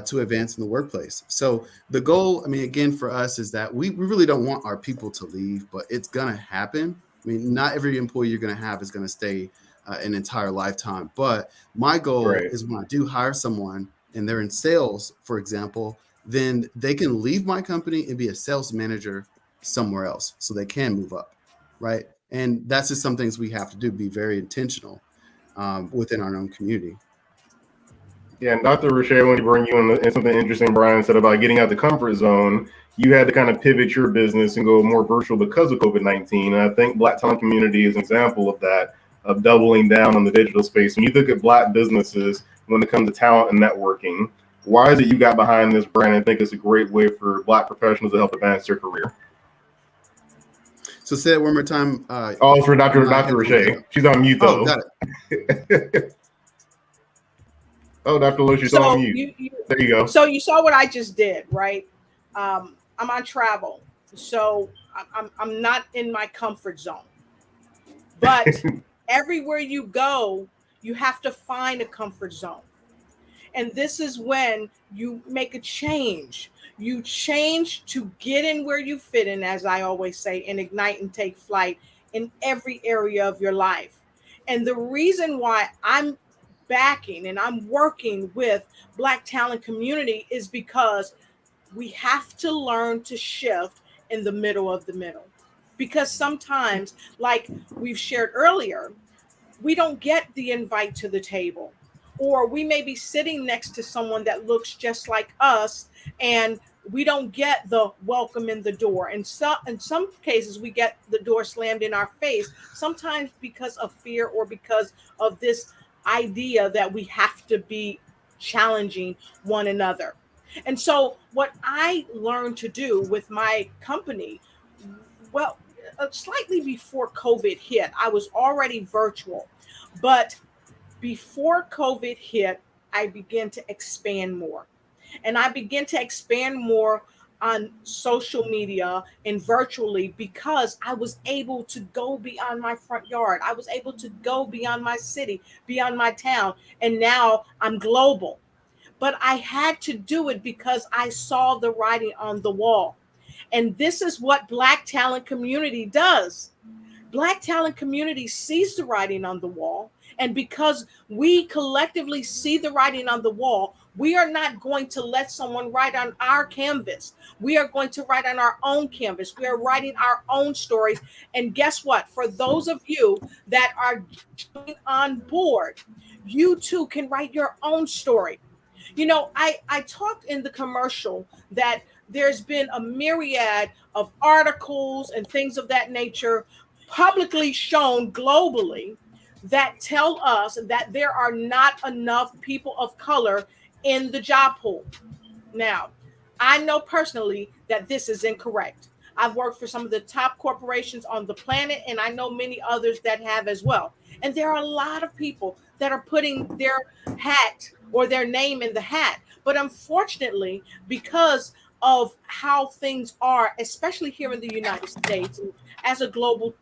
to advance in the workplace. So the goal, I mean, again, for us is that we really don't want our people to leave, but it's going to happen. I mean, not every employee you're going to have is going to stay an entire lifetime. But my goal is when I do hire someone and they're in sales, for example, then they can leave my company and be a sales manager somewhere else so they can move up, right? And that's just some things we have to do, be very intentional within our own community. Yeah, and Dr. Riche, I want to bring you in something interesting Brian said about getting out the comfort zone. You had to kind of pivot your business and go more virtual because of COVID-19. And I think Black talent community is an example of that. of doubling down on the digital space. When you look at Black businesses, when it comes to talent and networking, why is it you got behind this brand and think it's a great way for Black professionals to help advance their career? So say it one more time. It's for Dr. Riche. She's on mute though. Oh, got it. Oh, Dr. Lotus, she's on mute. There you go. So you saw what I just did, right? I'm on travel, so I'm not in my comfort zone. But everywhere you go, you have to find a comfort zone. And this is when you make a change. You change to get in where you fit in, as I always say, and ignite and take flight in every area of your life. And the reason why I'm backing and I'm working with Black talent community is because we have to learn to shift in the middle of the middle. Because sometimes, like we've shared earlier, we don't get the invite to the table, or we may be sitting next to someone that looks just like us and we don't get the welcome in the door. And so in some cases we get the door slammed in our face, sometimes because of fear or because of this idea that we have to be challenging one another. And so what I learned to do with my company, well, slightly before COVID hit, I was already virtual, but before COVID hit, I began to expand more. And I began to expand more on social media and virtually because I was able to go beyond my front yard. I was able to go beyond my city, beyond my town. And now I'm global. But I had to do it because I saw the writing on the wall. And this is what Black talent community does. Black talent community sees the writing on the wall. And because we collectively see the writing on the wall, we are not going to let someone write on our canvas. We are going to write on our own canvas. We are writing our own stories. And guess what? For those of you that are on board, you too can write your own story. You know, I talked in the commercial that there's been a myriad of articles and things of that nature publicly shown globally that tell us that there are not enough people of color in the job pool. Now, I know personally that this is incorrect. I've worked for some of the top corporations on the planet, and I know many others that have as well. And there are a lot of people that are putting their hat or their name in the hat. But unfortunately, because of how things are, especially here in the United States, as a global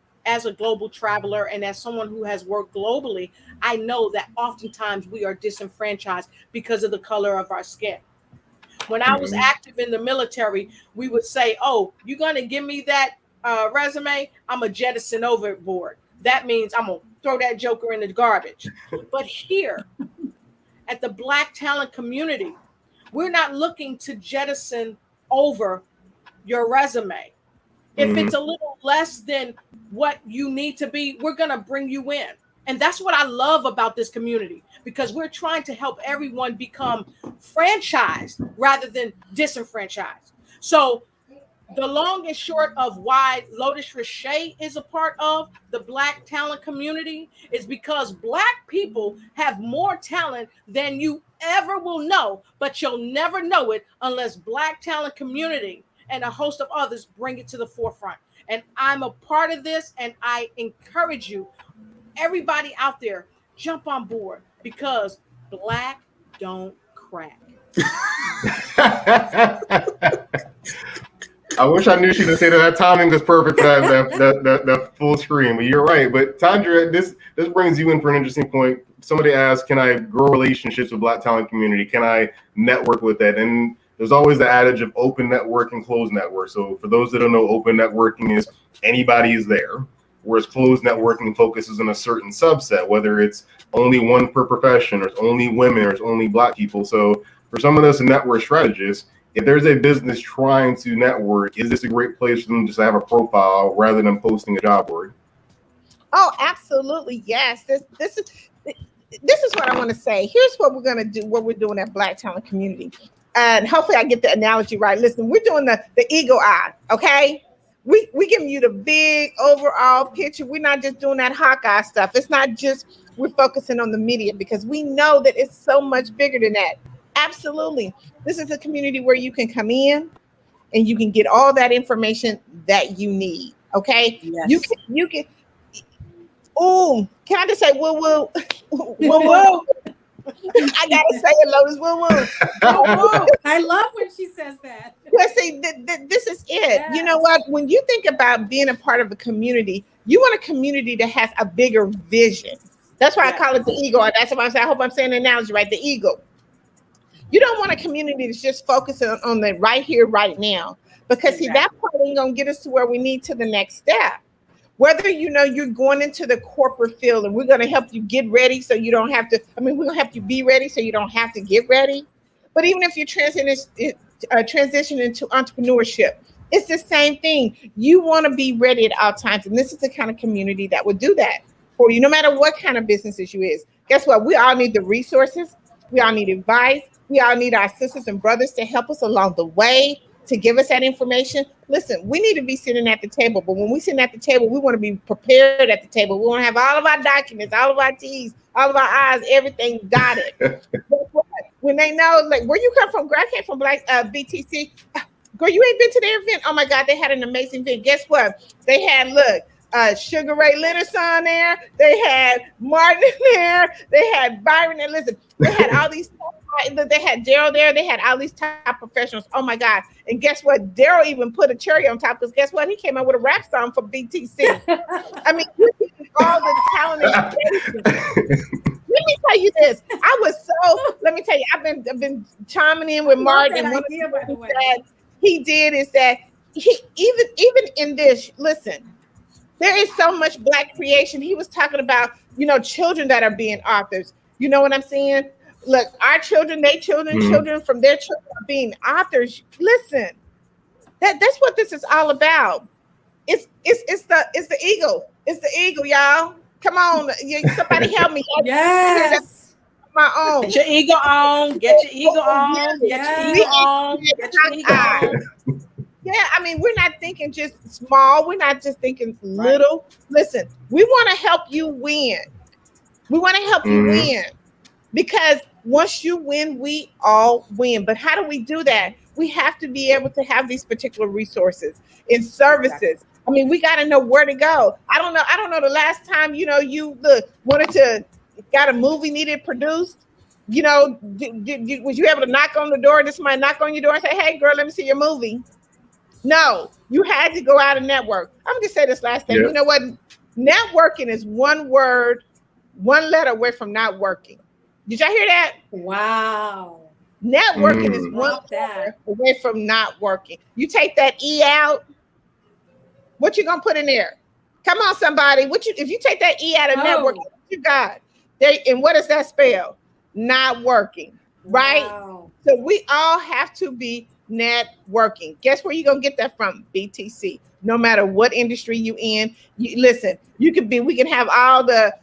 traveler and as someone who has worked globally, I know that oftentimes we are disenfranchised because of the color of our skin. When I was active in the military, we would say, oh, you're going to give me that resume? I'm a jettison overboard. That means I'm going to throw that joker in the garbage. But here at the Black talent community, we're not looking to jettison over your resume. If it's a little less than what you need to be, we're going to bring you in. And that's what I love about this community, because we're trying to help everyone become franchised rather than disenfranchised. So the long and short of why Lotus Riche is a part of the Black talent community is because Black people have more talent than you ever will know, but you'll never know it unless Black talent community and a host of others bring it to the forefront. And I'm a part of this, and I encourage you, everybody out there, jump on board, because Black don't crack. I wish I knew she didn't say that. That timing was perfect for that full screen. But you're right. But Tandra, this brings you in for an interesting point. Somebody asked, can I grow relationships with Black talent community? Can I network with that? And there's always the adage of open network and closed network. So for those that don't know, open networking is anybody is there, whereas closed networking focuses on a certain subset, whether it's only one per profession, or it's only women, or it's only Black people. So for some of us network strategists, if there's a business trying to network, is this a great place for them just to have a profile rather than posting a job board? Oh, absolutely. Yes. This is what I want to say. Here's what we're going to do, what we're doing at Black talent community. And hopefully I get the analogy right. Listen, we're doing the eagle eye, okay? we giving you the big overall picture. We're not just doing that Hawkeye stuff. It's not just we're focusing on the media because we know that it's so much bigger than that. Absolutely. This is a community where you can come in and you can get all that information that you need. Okay. Yes. You can oh, can I just say woo woo? Woo Woo. I gotta say it, Lotus. Woo woo. Oh, I love when she says that. Well, see, this is it. You know what? When you think about being a part of a community, you want a community that has a bigger vision. That's why I call it the eagle. That's why I say, I hope I'm saying the analogy right. The eagle. You don't want a community that's just focusing on the right here, right now. Because see, that part ain't gonna get us to where we need to the next step. Whether you know you're going into the corporate field and we're going to help you get ready so you don't have to, we're going to help you be ready so you don't have to get ready. But even if you transition into entrepreneurship, it's the same thing. You want to be ready at all times. And this is the kind of community that would do that for you, no matter what kind of businesses you is. Guess what? We all need the resources. We all need advice. We all need our sisters and brothers to help us along the way, to give us that information. Listen, we need to be sitting at the table, but when we sit at the table, we want to be prepared at the table. We want to have all of our documents, all of our T's, all of our I's, everything dotted. When they know, like, where you come from, girl, I came from BTC. Girl, you ain't been to their event. Oh my God, they had an amazing event. Guess what? They had, Sugar Ray Leonard's son there. They had Martin there. They had Byron and listen, they had all these. They had Daryl there. They had all these top professionals. Oh my God! And guess what? Daryl even put a cherry on top because guess what? He came out with a rap song for BTC. I mean, all the talent and education. Let me tell you this. Let me tell you, I've been chiming in with Martin. One of the things that he did is that he even in this. Listen, there is so much Black creation. He was talking about children that are being authors. You know what I'm saying? Look, our children, their children, children from their children are being authors. Listen, that's what this is all about. It's the eagle. It's the eagle, y'all. Come on, somebody help me. Yes. My own. Get your eagle on. Get your eagle on. Get your eagle on. Get your eagle on. Yeah, I mean, we're not thinking just small. We're not just thinking little. Listen, we want to help you win. We want to help you win. Because once you win, we all win. But how do we do that? We have to be able to have these particular resources and services. Exactly. I mean, we got to know where to go. I don't know the last time, you wanted to got a movie needed produced. Was you able to knock on the door? Did somebody knock on your door and say, hey, girl, let me see your movie? No, you had to go out and network. I'm going to say this last thing. Yep. You know what? Networking is one word, one letter away from not working. Did y'all hear that? Wow. Networking is one letter away from not working. You take that E out, what you gonna put in there? Come on, somebody. If you take that E out of networking, what you got? And what does that spell? Not working, right? Wow. So we all have to be networking. Guess where you're gonna get that from? BTC. No matter what industry you in, listen, we can have all the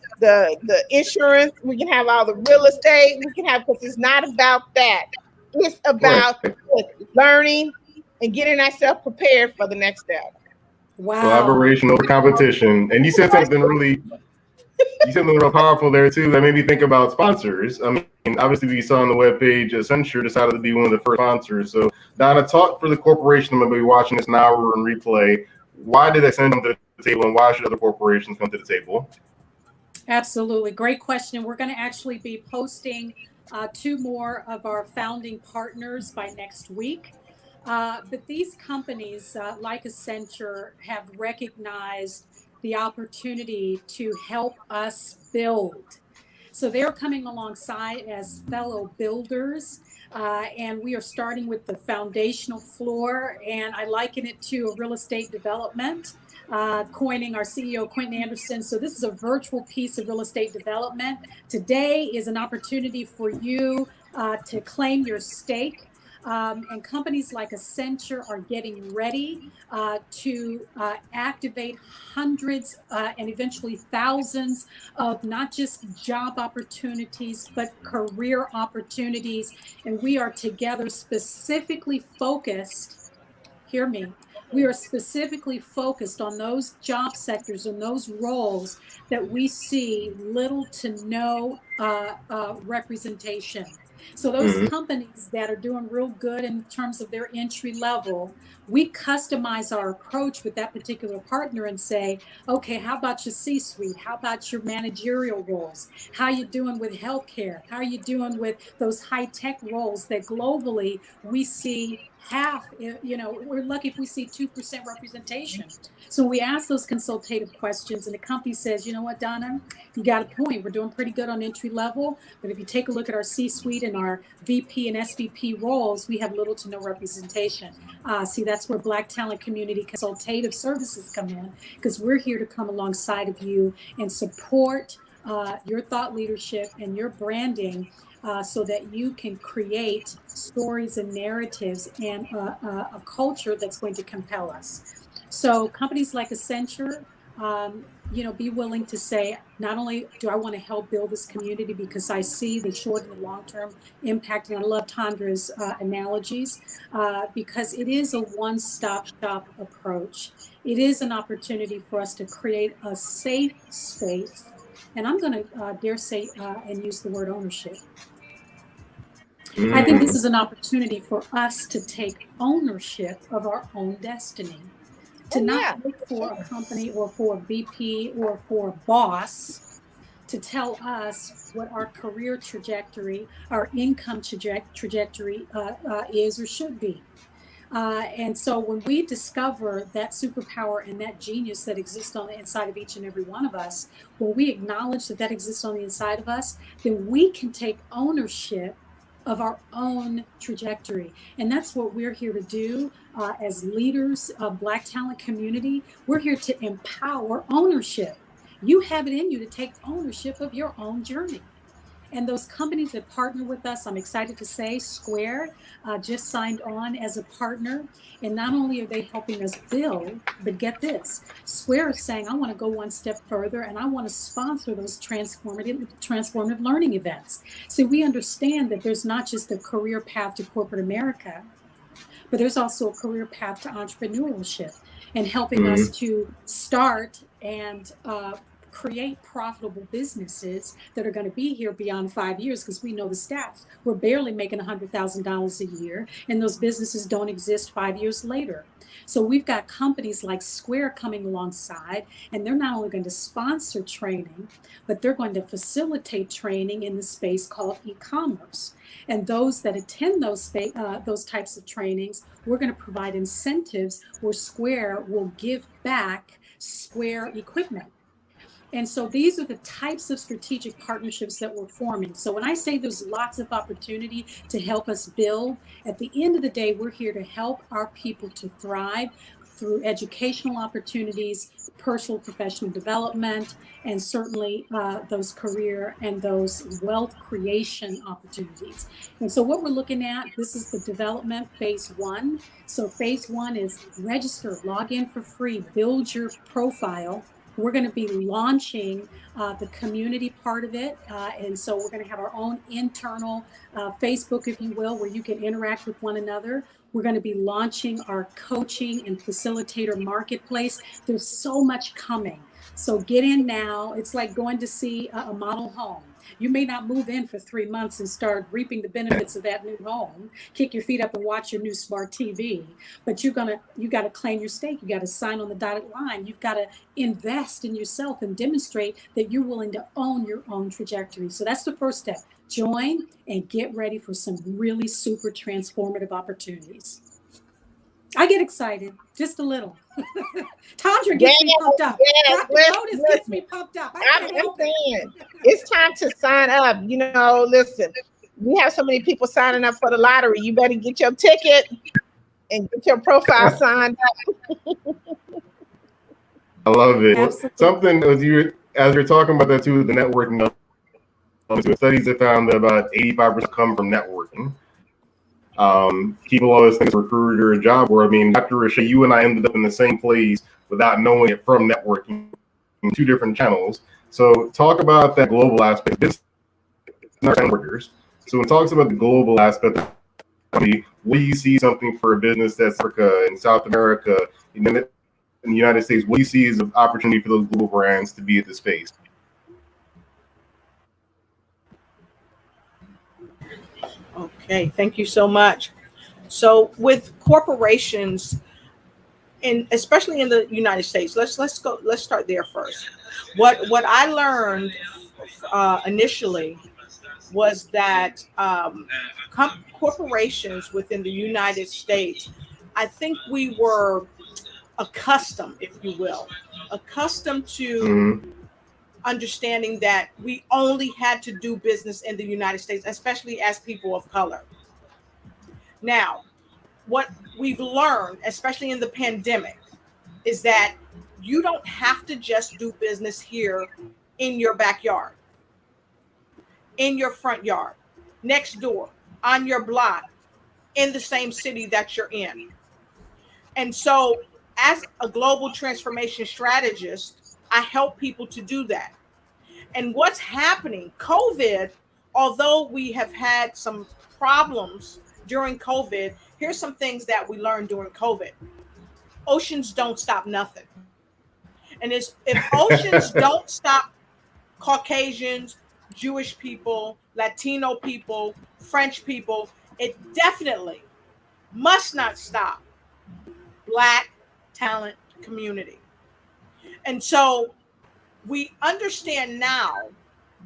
insurance, we can have all the real estate, we can have, because it's not about that. It's about learning and getting ourselves prepared for the next step. Wow. Collaboration over competition. And you said something real powerful there too that made me think about sponsors. I mean, obviously we saw on the webpage Accenture decided to be one of the first sponsors. So Donna, talk for the corporation that may be watching this now or in replay. Why did Accenture come to the table and why should other corporations come to the table? Absolutely. Great question. We're going to actually be posting 2 more of our founding partners by next week. But these companies like Accenture have recognized the opportunity to help us build. So they're coming alongside as fellow builders. And we are starting with the foundational floor. And I liken it to a real estate development. Coining our CEO, Quentin Anderson. So this is a virtual piece of real estate development. Today is an opportunity for you to claim your stake. And companies like Accenture are getting ready to activate hundreds and eventually thousands of not just job opportunities, but career opportunities. And we are together specifically focused, hear me, We are specifically focused on those job sectors and those roles that we see little to no representation. So those Mhm. companies that are doing real good in terms of their entry level, we customize our approach with that particular partner and say, okay, how about your C-suite? How about your managerial roles? How are you doing with healthcare? How are you doing with those high-tech roles that globally we see half, we're lucky if we see 2% representation. So when we ask those consultative questions and the company says, you know what, Donna, you got a point. We're doing pretty good on entry level, but if you take a look at our C-suite and our VP and SVP roles, we have little to no representation. See, that's where Black Talent Community Consultative Services come in, because we're here to come alongside of you and support your thought leadership and your branding so that you can create stories and narratives and a culture that's going to compel us. So companies like Accenture, be willing to say, not only do I want to help build this community because I see the short and the long-term impact, and I love Tandra's analogies, because it is a one-stop shop approach. It is an opportunity for us to create a safe space, and I'm going to dare say and use the word ownership. I think this is an opportunity for us to take ownership of our own destiny, to not wait for a company or for a VP or for a boss to tell us what our career trajectory, our income trajectory is or should be. And so when we discover that superpower and that genius that exists on the inside of each and every one of us, when we acknowledge that that exists on the inside of us, then we can take ownership of our own trajectory. And that's what we're here to do as leaders of Black Talent Community. We're here to empower ownership. You have it in you to take ownership of your own journey. And those companies that partner with us, I'm excited to say Square just signed on as a partner. And not only are they helping us build, but get this, Square is saying, I want to go one step further and I want to sponsor those transformative learning events. So we understand that there's not just a career path to corporate America, but there's also a career path to entrepreneurship and helping us to start and create profitable businesses that are going to be here beyond 5 years, because we know the stats. We're barely making $100,000 a year, and those businesses don't exist 5 years later. So we've got companies like Square coming alongside, and they're not only going to sponsor training, but they're going to facilitate training in the space called e-commerce. And those that attend those types of trainings, we're going to provide incentives where Square will give back Square equipment. And so these are the types of strategic partnerships that we're forming. So when I say there's lots of opportunity to help us build, at the end of the day, we're here to help our people to thrive through educational opportunities, personal professional development, and certainly those career and those wealth creation opportunities. And so what we're looking at, this is the development phase 1. So phase 1 is register, log in for free, build your profile. We're going to be launching the community part of it. And so we're going to have our own internal Facebook, if you will, where you can interact with one another. We're going to be launching our coaching and facilitator marketplace. There's so much coming. So get in now. It's like going to see a model home. You may not move in for 3 months and start reaping the benefits of that new home, kick your feet up and watch your new smart TV, but you got to claim your stake. You got to sign on the dotted line. You've got to invest in yourself and demonstrate that you're willing to own your own trajectory. So that's the first step. Join and get ready for some really super transformative opportunities. I get excited just a little. Tandra gets me pumped up. Dr. Lotus gets me pumped up. I'm saying it's time to sign up. Listen, we have so many people signing up for the lottery. You better get your ticket and get your profile signed up. I love it. Absolutely. Something as you're talking about that too, the networking. Studies have found that about 85% come from networking. People always think it's a recruiter or a job where, Dr. Riche, you and I ended up in the same place without knowing it from networking, 2 different channels. So talk about that global aspect. This networkers. So when it talks about the global aspect, What do you see something for a business that's Africa and South America, and then in the United States? What do you see as an opportunity for those global brands to be at the space? Okay, thank you so much. So with corporations, and especially in the United States, let's start there first. What I learned initially was that corporations within the United States, I think we were accustomed, if you will, accustomed to Mm-hmm. understanding that we only had to do business in the United States, especially as people of color. Now, what we've learned, especially in the pandemic, is that you don't have to just do business here in your backyard, in your front yard, next door, on your block, in the same city that you're in. And so, as a global transformation strategist, I help people to do that. And what's happening, COVID, although we have had some problems during COVID, here's some things that we learned during COVID. Oceans don't stop nothing. And if oceans don't stop Caucasians, Jewish people, Latino people, French people, it definitely must not stop Black talent community. And so we understand now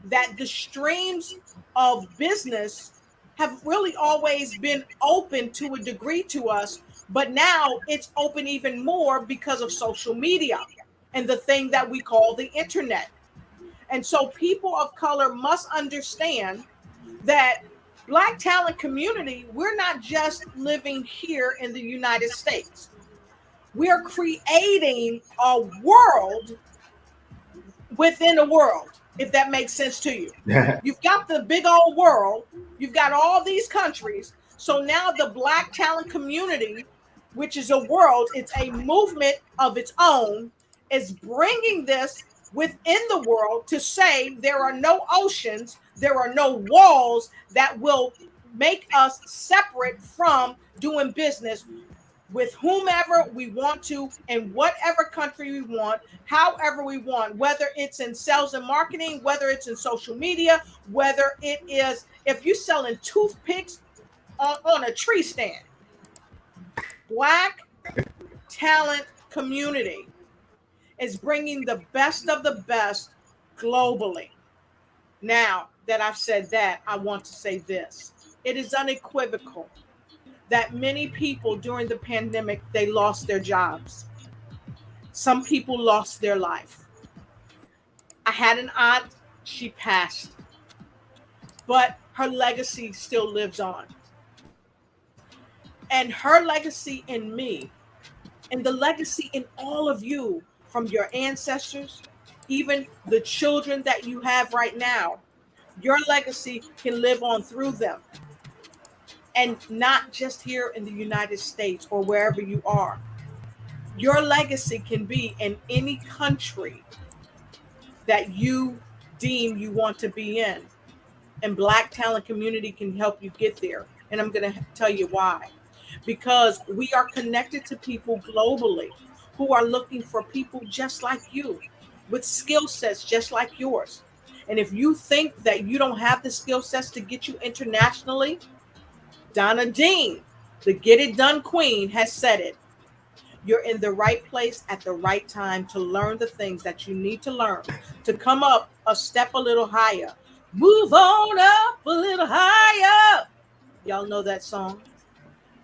that the streams of business have really always been open to a degree to us, but now it's open even more because of social media and the thing that we call the internet. And so people of color must understand that Black talent community, we're not just living here in the United States. We're creating a world within a world, if that makes sense to you. You've got the big old world, you've got all these countries. So now the Black talent community, which is a world, it's a movement of its own, is bringing this within the world to say there are no oceans, there are no walls that will make us separate from doing business with whomever we want to, in whatever country we want, however we want, whether it's in sales and marketing, whether it's in social media, whether it is if you're selling toothpicks on a tree stand. Black talent community is bringing the best of the best globally. Now that I've said that, I want to say this. It is unequivocal that many people during the pandemic, they lost their jobs. Some people lost their life. I had an aunt, she passed, but her legacy still lives on. And her legacy in me, and the legacy in all of you, from your ancestors, even the children that you have right now, your legacy can live on through them. And not just here in the United States or wherever you are. Your legacy can be in any country that you deem you want to be in. And Black talent community can help you get there. And I'm going to tell you why. Because we are connected to people globally who are looking for people just like you, with skill sets just like yours. And if you think that you don't have the skill sets to get you internationally, Donna Dean, the Get It Done Queen, has said it. You're in the right place at the right time to learn the things that you need to learn, to come up a step a little higher. Move on up a little higher. Y'all know that song?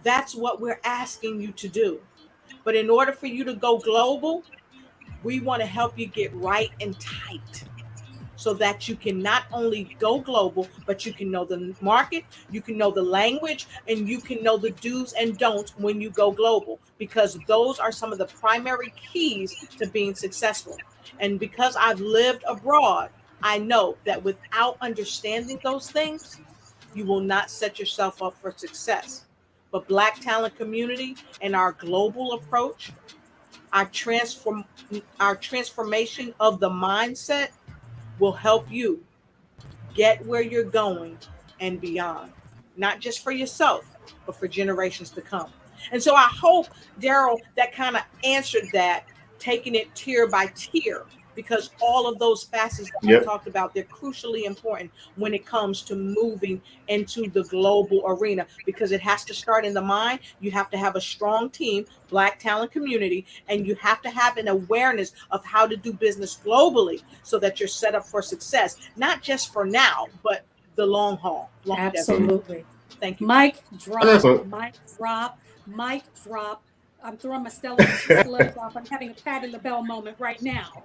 That's what we're asking you to do. But in order for you to go global, we want to help you get right and tight, so that you can not only go global, but you can know the market, you can know the language, and you can know the do's and don'ts when you go global, because those are some of the primary keys to being successful. And because I've lived abroad, I know that without understanding those things, you will not set yourself up for success. But Black talent community and our global approach, our transformation of the mindset will help you get where you're going and beyond. Not just for yourself, but for generations to come. And so I hope, Daryl, that kind of answered that, taking it tier by tier, because all of those facets that I Yep. talked about, they're crucially important when it comes to moving into the global arena, because it has to start in the mind. You have to have a strong team, Black talent community, and you have to have an awareness of how to do business globally so that you're set up for success, not just for now, but the long haul. Longevity. Absolutely. Thank you. Mic That's drop, a- mic drop, mic drop. I'm throwing my Stella gloves off. I'm having a Patti LaBelle moment right now.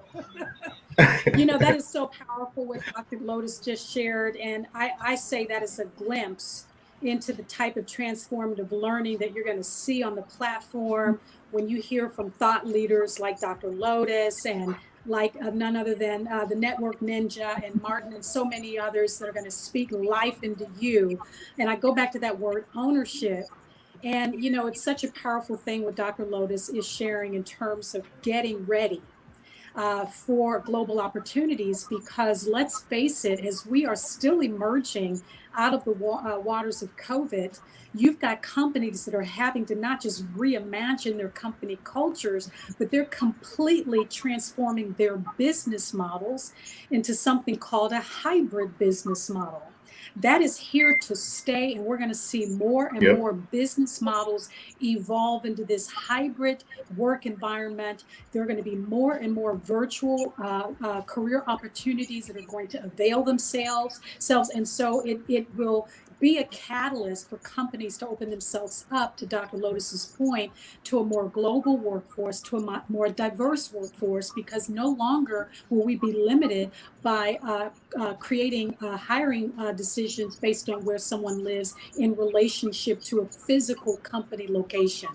You know, that is so powerful what Dr. Lotus just shared. And I say that is a glimpse into the type of transformative learning that you're going to see on the platform when you hear from thought leaders like Dr. Lotus and like none other than the Network Ninja and Martin and so many others that are going to speak life into you. And I go back to that word ownership. And, you know, it's such a powerful thing what Dr. Lotus is sharing in terms of getting ready for global opportunities, because let's face it, as we are still emerging out of the waters of COVID, you've got companies that are having to not just reimagine their company cultures, but they're completely transforming their business models into something called a hybrid business model. That is here to stay, and we're going to see more and Yep. more business models evolve into this hybrid work environment. There are going to be more and more virtual career opportunities that are going to avail themselves. And so it will be a catalyst for companies to open themselves up, to Dr. Lotus's point, to a more global workforce, to a more diverse workforce, because no longer will we be limited by creating hiring decisions based on where someone lives in relationship to a physical company location.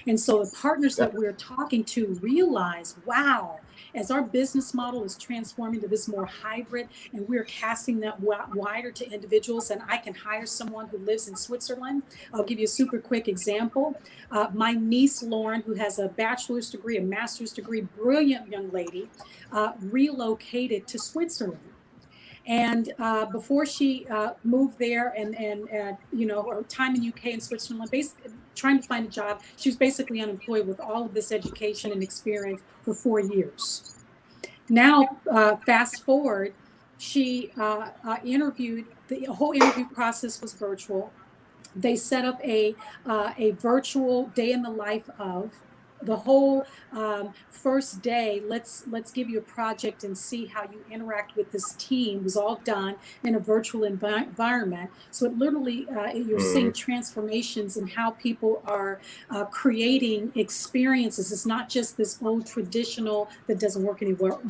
And so the partners that we're talking to realize, wow, as our business model is transforming to this more hybrid, and we're casting that wider to individuals, and I can hire someone who lives in Switzerland. I'll give you a super quick example. My niece, Lauren, who has a bachelor's degree, a master's degree, brilliant young lady, relocated to Switzerland. And before she moved there, and you know, her time in UK and Switzerland, basically trying to find a job, she was basically unemployed with all of this education and experience for 4 years. Now, fast forward, she interviewed. The whole interview process was virtual. They set up a virtual day in the life of. The whole first day, let's give you a project and see how you interact with this team, was all done in a virtual environment. So it literally, you're seeing transformations in how people are creating experiences. It's not just this old traditional that doesn't work anymore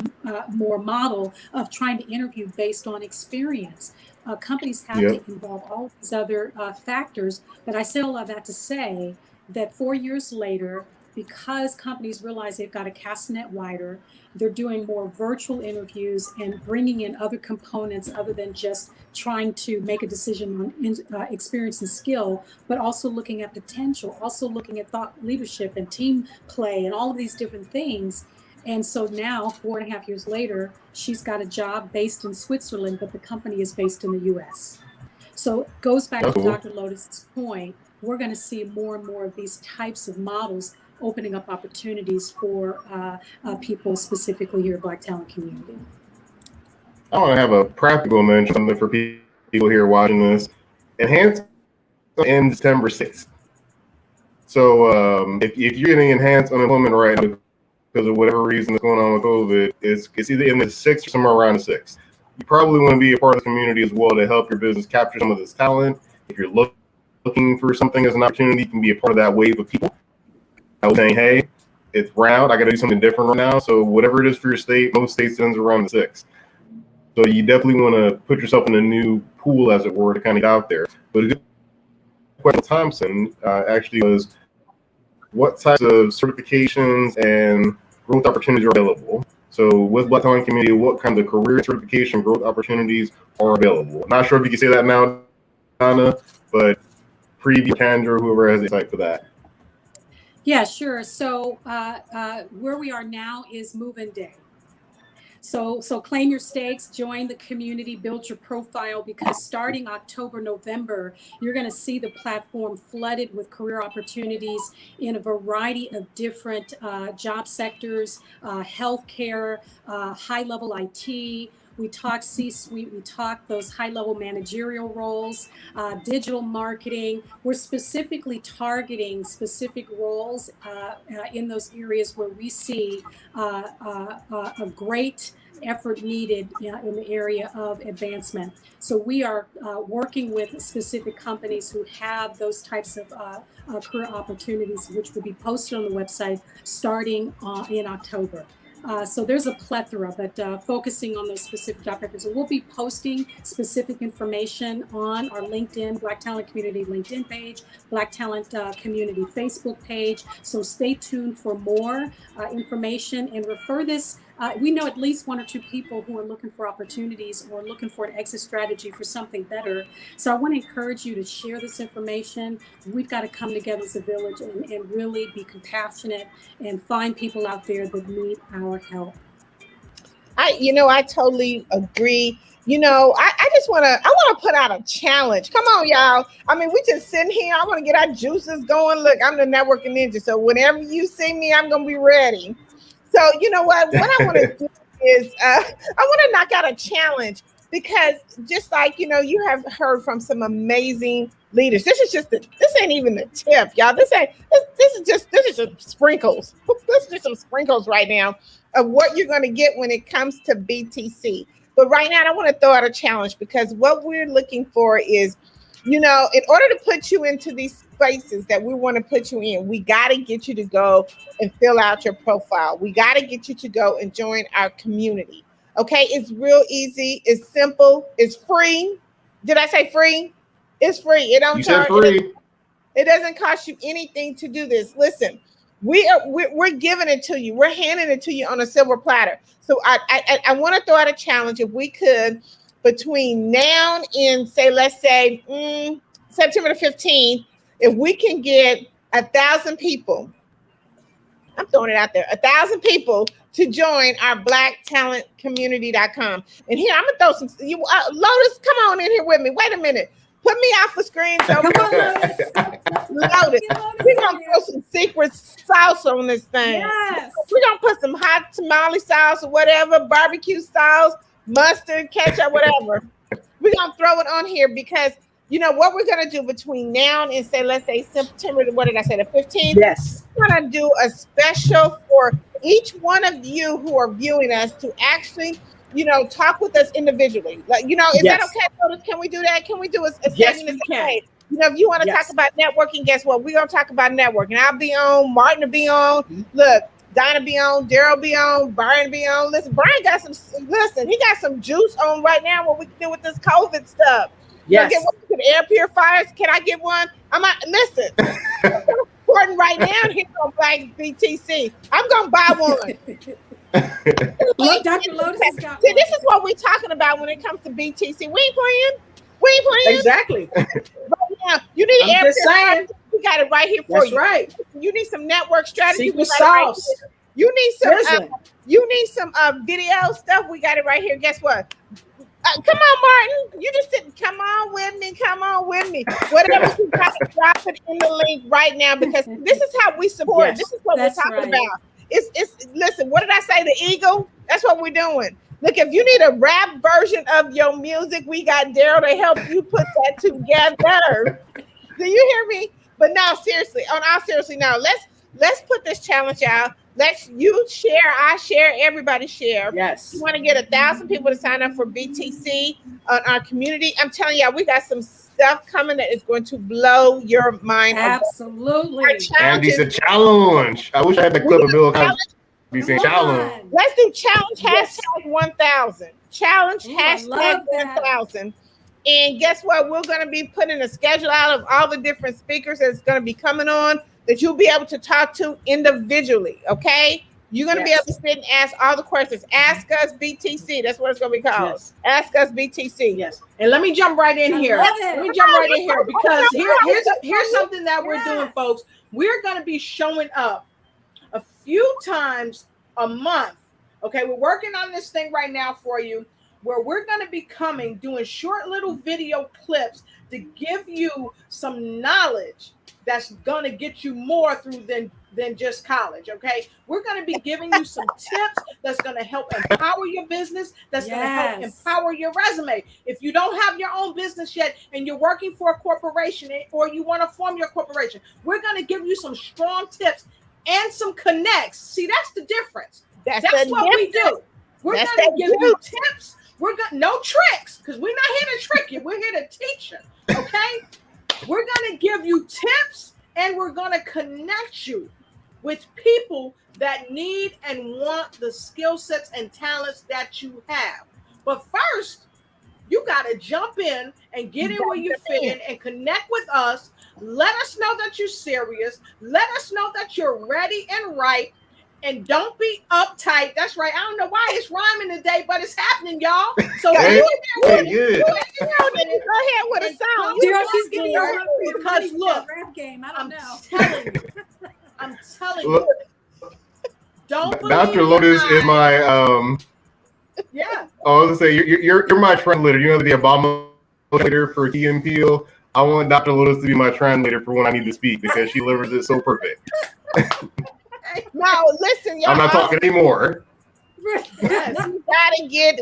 more model of trying to interview based on experience. Companies have Yep. to involve all of these other factors. But I say all of that to say that 4 years later, because companies realize they've got to cast the net wider, they're doing more virtual interviews and bringing in other components other than just trying to make a decision on experience and skill, but also looking at potential, also looking at thought leadership and team play and all of these different things. And so now, 4.5 years later, she's got a job based in Switzerland, but the company is based in the US. So it goes back That's to cool. Dr. Lotus's point. We're going to see more and more of these types of models opening up opportunities for people specifically here at Black Talent Community. I want to have a practical mention something for people here watching this. Enhanced ends September 6th. So if you're getting enhanced unemployment right now because of whatever reason that's going on with COVID, it's either in the 6th or somewhere around the 6th. You probably want to be a part of the community as well to help your business capture some of this talent. If you're looking for something as an opportunity, you can be a part of that wave of people. I was saying, hey, it's round. I got to do something different right now. So whatever it is for your state, most states ends around the 6th. So you definitely want to put yourself in a new pool, as it were, to kind of get out there. But a good question, Thompson, actually was, what types of certifications and growth opportunities are available? So with Black Talent Community, what kinds of career certification growth opportunities are available? I'm not sure if you can say that now, Donna, but preview Tandra, whoever has the site for that. Yeah, sure. So where we are now is move-in day. So claim your stakes, join the community, build your profile, because starting October, November, you're going to see the platform flooded with career opportunities in a variety of different job sectors, healthcare, high-level IT. We talk C-suite, we talk those high-level managerial roles, digital marketing. We're specifically targeting specific roles in those areas where we see a great effort needed in the area of advancement. So we are working with specific companies who have those types of career opportunities, which will be posted on the website starting in October. So there's a plethora, but focusing on those specific job records. So we'll be posting specific information on our LinkedIn, Black Talent Community LinkedIn page, Black Talent Community Facebook page. So stay tuned for more information and refer this. We know at least one or two people who are looking for opportunities or looking for an exit strategy for something better. So I want to encourage you to share this information. We've got to come together as a village and really be compassionate and find people out there that need our help. I totally agree. I just want to put out a challenge. Come on, y'all. I mean, we just sitting here. I want to get our juices going. Look, I'm the networking ninja. So whenever you see me, I'm going to be ready. So you know what I want to do is I want to knock out a challenge, because just like, you have heard from some amazing leaders. This ain't even the tip, y'all. This is just some sprinkles. This is just some sprinkles right now of what you're going to get when it comes to BTC. But right now, I want to throw out a challenge, because what we're looking for is, in order to put you into these spaces that we want to put you in, we got to get you to go and fill out your profile. We got to get you to go and join our community. Okay, it's real easy. It's simple. It's free. Did I say free? It's free. It don't charge. Free. It doesn't cost you anything to do this. Listen, we're giving it to you. We're handing it to you on a silver platter. So I want to throw out a challenge. If we could, between now and let's say September the 15th, if we can get 1,000 people, I'm throwing it out there, 1,000 people to join our blacktalentcommunity.com. And here, I'm going to throw some, Lotus, come on in here with me. Wait a minute. Put me off the screen. So Lotus. We're going to throw some secret sauce on this thing. Yes. We're going to put some hot tamale sauce or whatever, barbecue sauce, mustard, ketchup, whatever. We're going to throw it on here, because what we're going to do between now and let's say September, what did I say, the 15th? Yes. We're going to do a special for each one of you who are viewing us to actually, talk with us individually. Like, is that okay, Lotus? Can we do that? Can we do a yes, segment? We can. If you want to talk about networking, guess what? We're going to talk about networking. I'll be on, Martin will be on. Look, Donna be on, Daryl be on, Brian be on. Listen, Brian got he got some juice on right now, what we can do with this COVID stuff. Yes. Get one, air purifiers. Can I get one? Listen, I'm recording right now here on Black BTC. I'm gonna buy one. Look, Dr. Lotus has got See, one. this is what we're talking about when it comes to BTC. We ain't playing. Exactly. Right now, you need I'm air just purifiers. saying. We got it right here for That's you. right. You need some network strategy. Secret We got it right sauce. here. You need some. Listen. You need some video stuff. We got it right here. Guess what? Come on, Martin. You just sit. Come on with me. Come on with me. Whatever you got, drop it in the link right now, because this is how we support. Yes, This is what we're that's talking right. about. It's listen. What did I say? The eagle. That's what we're doing. Look, if you need a rap version of your music, we got Daryl to help you put that together. Do you hear me? But now, seriously, now let's put this challenge out. Let's you share, I share, everybody share. Yes. We want to get 1,000 people to sign up for BTC on our community. I'm telling y'all, we got some stuff coming that is going to blow your mind. Absolutely. Andy's a challenge. I wish I had the clip of Bill Cosby saying challenge. Let's do challenge hashtag 1,000. Challenge Ooh, I hashtag love that. 1,000. And guess what? We're going to be putting a schedule out of all the different speakers that's going to be coming on that you'll be able to talk to individually. Okay? You're going to be able to sit and ask all the questions. Ask us BTC. That's what it's going to be called. Yes. Ask us BTC. Yes. And let me jump right in here. love it. Let me jump right in here, because here's something that we're doing, folks. We're going to be showing up a few times a month Okay, we're working on this thing right now for you, where we're going to be doing short little video clips to give you some knowledge that's going to get you more through than just college. Okay, we're going to be giving you some tips that's going to help empower your business, that's going to help empower your resume. If you don't have your own business yet and you're working for a corporation, or you want to form your corporation, we're going to give you some strong tips and some connects. See, that's the difference. That's what we do. We're going to give you tips. We're going no tricks, because we're not here to trick you. We're here to teach you. Okay? We're going to give you tips, and we're going to connect you with people that need and want the skill sets and talents that you have. But first, you got to jump in and get in where you fit in and connect with us. Let us know that you're serious. Let us know that you're ready and right. And don't be uptight. That's right. I don't know why it's rhyming today, but it's happening, y'all. So go ahead with a sound. She's getting her because look, rap game. I don't know. I'm telling you. Don't Dr. Lotus is my yeah. I was gonna say you're my translator. You're the abominator for Key and Peele. I want Dr. Lotus to be my translator for when I need to speak, because she delivers it so perfect. Now listen, y'all. I'm not talking anymore. Yes,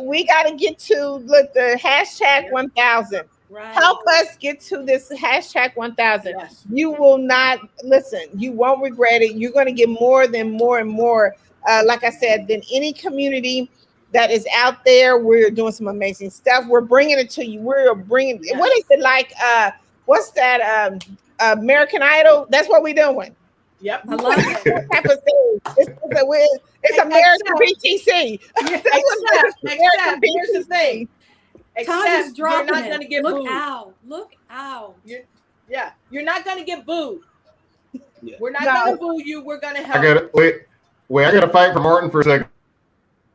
we gotta get to the hashtag 1000. Right. Help us get to this hashtag 1000. Yes. You will not listen. You won't regret it. You're going to get more and more. Like I said, than any community that is out there. We're doing some amazing stuff. We're bringing it to you. We're bringing. Yes. What is it like? What's that? American Idol. That's what we're doing. Yep, I love it. Type of thing. It's American BTC. Except here's the thing. Except you're not going to get booed. Look out. You're not going to get booed. Yeah. We're not going to boo you. We're going to help. I gotta fight for Martin for a second.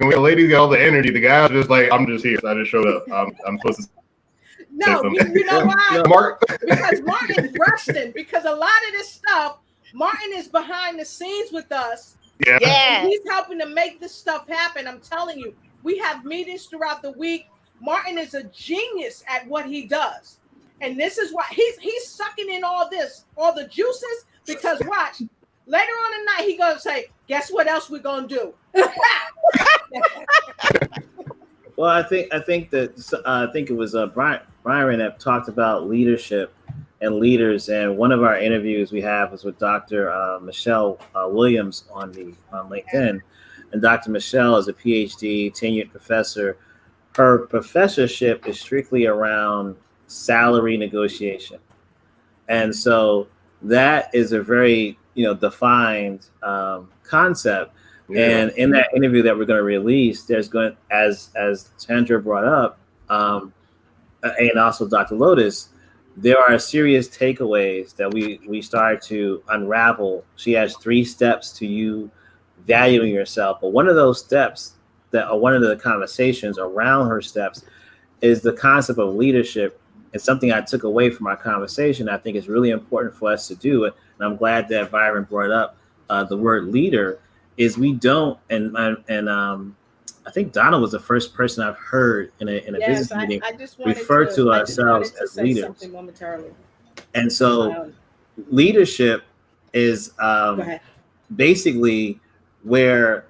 The ladies got all the energy. The guys just like, I'm just here. So I just showed up. I'm supposed to. No, you know why? Because Martin's resting. Because a lot of this stuff, Martin is behind the scenes with us. Yeah. He's helping to make this stuff happen. I'm telling you, we have meetings throughout the week. Martin is a genius at what he does. And this is why he's sucking in all the juices, because watch, later on in the night, he going to say, guess what else we're going to do? Well, I think it was Byron that talked about leadership and leaders, and one of our interviews we have was with Dr. Michelle Williams on LinkedIn, and Dr. Michelle is a PhD tenured professor. Her professorship is strictly around salary negotiation, and so that is a very defined concept. Yeah. And in that interview that we're going to release, there's going, as Tandra brought up, and also Dr. Lotus, there are serious takeaways that we started to unravel. She has 3 steps to you valuing yourself, but one of those steps one of the conversations around her steps is the concept of leadership. It's something I took away from our conversation. I think it's really important for us to do it, and I'm glad that Byron brought up the word leader. Is we don't, and I think Donna was the first person I've heard in a business meeting refer to ourselves as leaders. And so leadership is basically where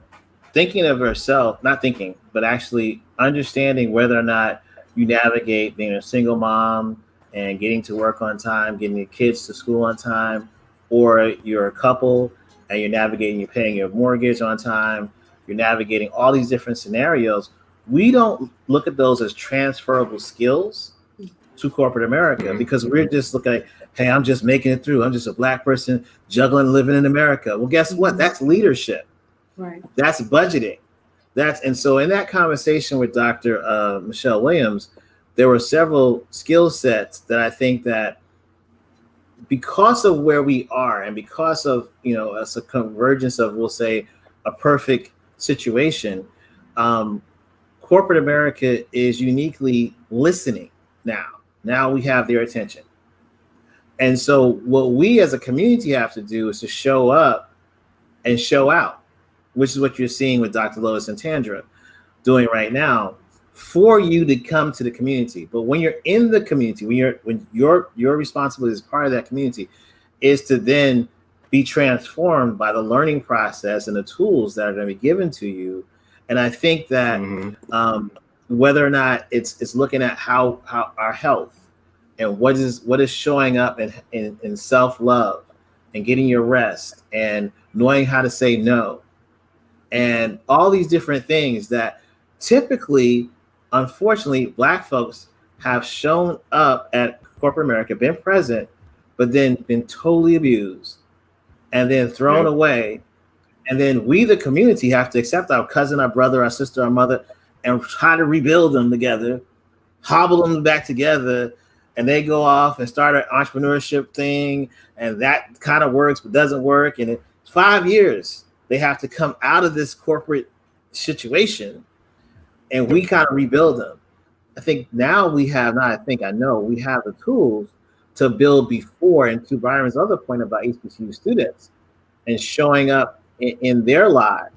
thinking of yourself, not thinking, but actually understanding whether or not you navigate being a single mom and getting to work on time, getting your kids to school on time, or you're a couple and you're navigating, you're paying your mortgage on time, you're navigating all these different scenarios. We don't look at those as transferable skills to corporate America, because we're just looking at, hey, I'm just making it through. I'm just a Black person juggling, living in America. Well, guess what? That's leadership. Right. That's budgeting. And so in that conversation with Dr. Michelle Williams, there were several skill sets that I think that, because of where we are and because of, it's a convergence of, we'll say, a perfect situation, corporate America is uniquely listening now. Now we have their attention. And so what we as a community have to do is to show up and show out. which is what you're seeing with Dr. Lotus and Tandra doing right now, for you to come to the community. But when you're in the community, when your responsibility as part of that community is to then be transformed by the learning process and the tools that are going to be given to you. And I think that whether or not it's looking at how our health and what is showing up in self-love and getting your rest and knowing how to say no and all these different things that typically, unfortunately, Black folks have shown up at corporate America, been present, but then been totally abused and then thrown away. And then we, the community, have to accept our cousin, our brother, our sister, our mother, and try to rebuild them together, hobble them back together, and they go off and start an entrepreneurship thing, and that kind of works but doesn't work. And in 5 years, they have to come out of this corporate situation, and we kind of rebuild them. I think now we have, not I think, I know, we have the tools to build before, and to Byron's other point about HBCU students and showing up in their lives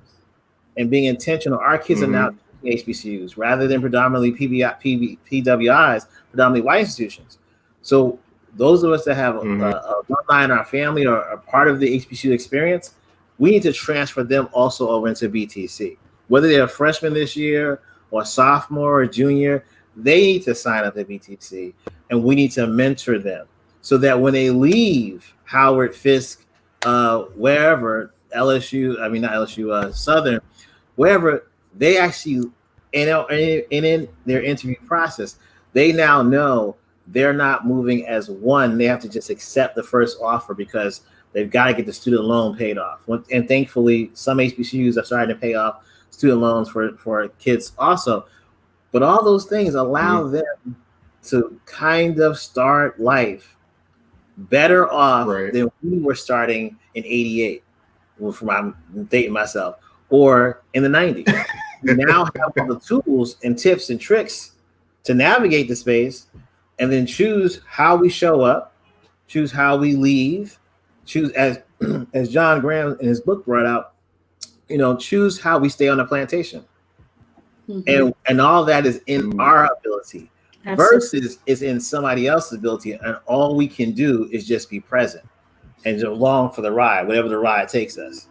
and being intentional. Our kids are now HBCUs rather than predominantly PWIs, predominantly white institutions. So those of us that have a bloodline in our family or are part of the HBCU experience, we need to transfer them also over into BTC. Whether they're a freshman this year or sophomore or junior, they need to sign up at BTC, and we need to mentor them so that when they leave Howard, Fisk, wherever, LSU, I mean, not LSU, Southern, wherever, they actually, in their interview process, they now know they're not moving as one. They have to just accept the first offer because they've got to get the student loan paid off. And thankfully, some HBCUs are starting to pay off student loans for kids also. But all those things allow them to kind of start life better off than we were starting in '88. I'm dating myself, or in the 90s. We now have all the tools and tips and tricks to navigate the space and then choose how we show up, choose how we leave, choose, as John Graham in his book brought out, choose how we stay on the plantation. And all that is in our ability. Versus is in somebody else's ability, and all we can do is just be present and just along for the ride, whatever the ride takes us.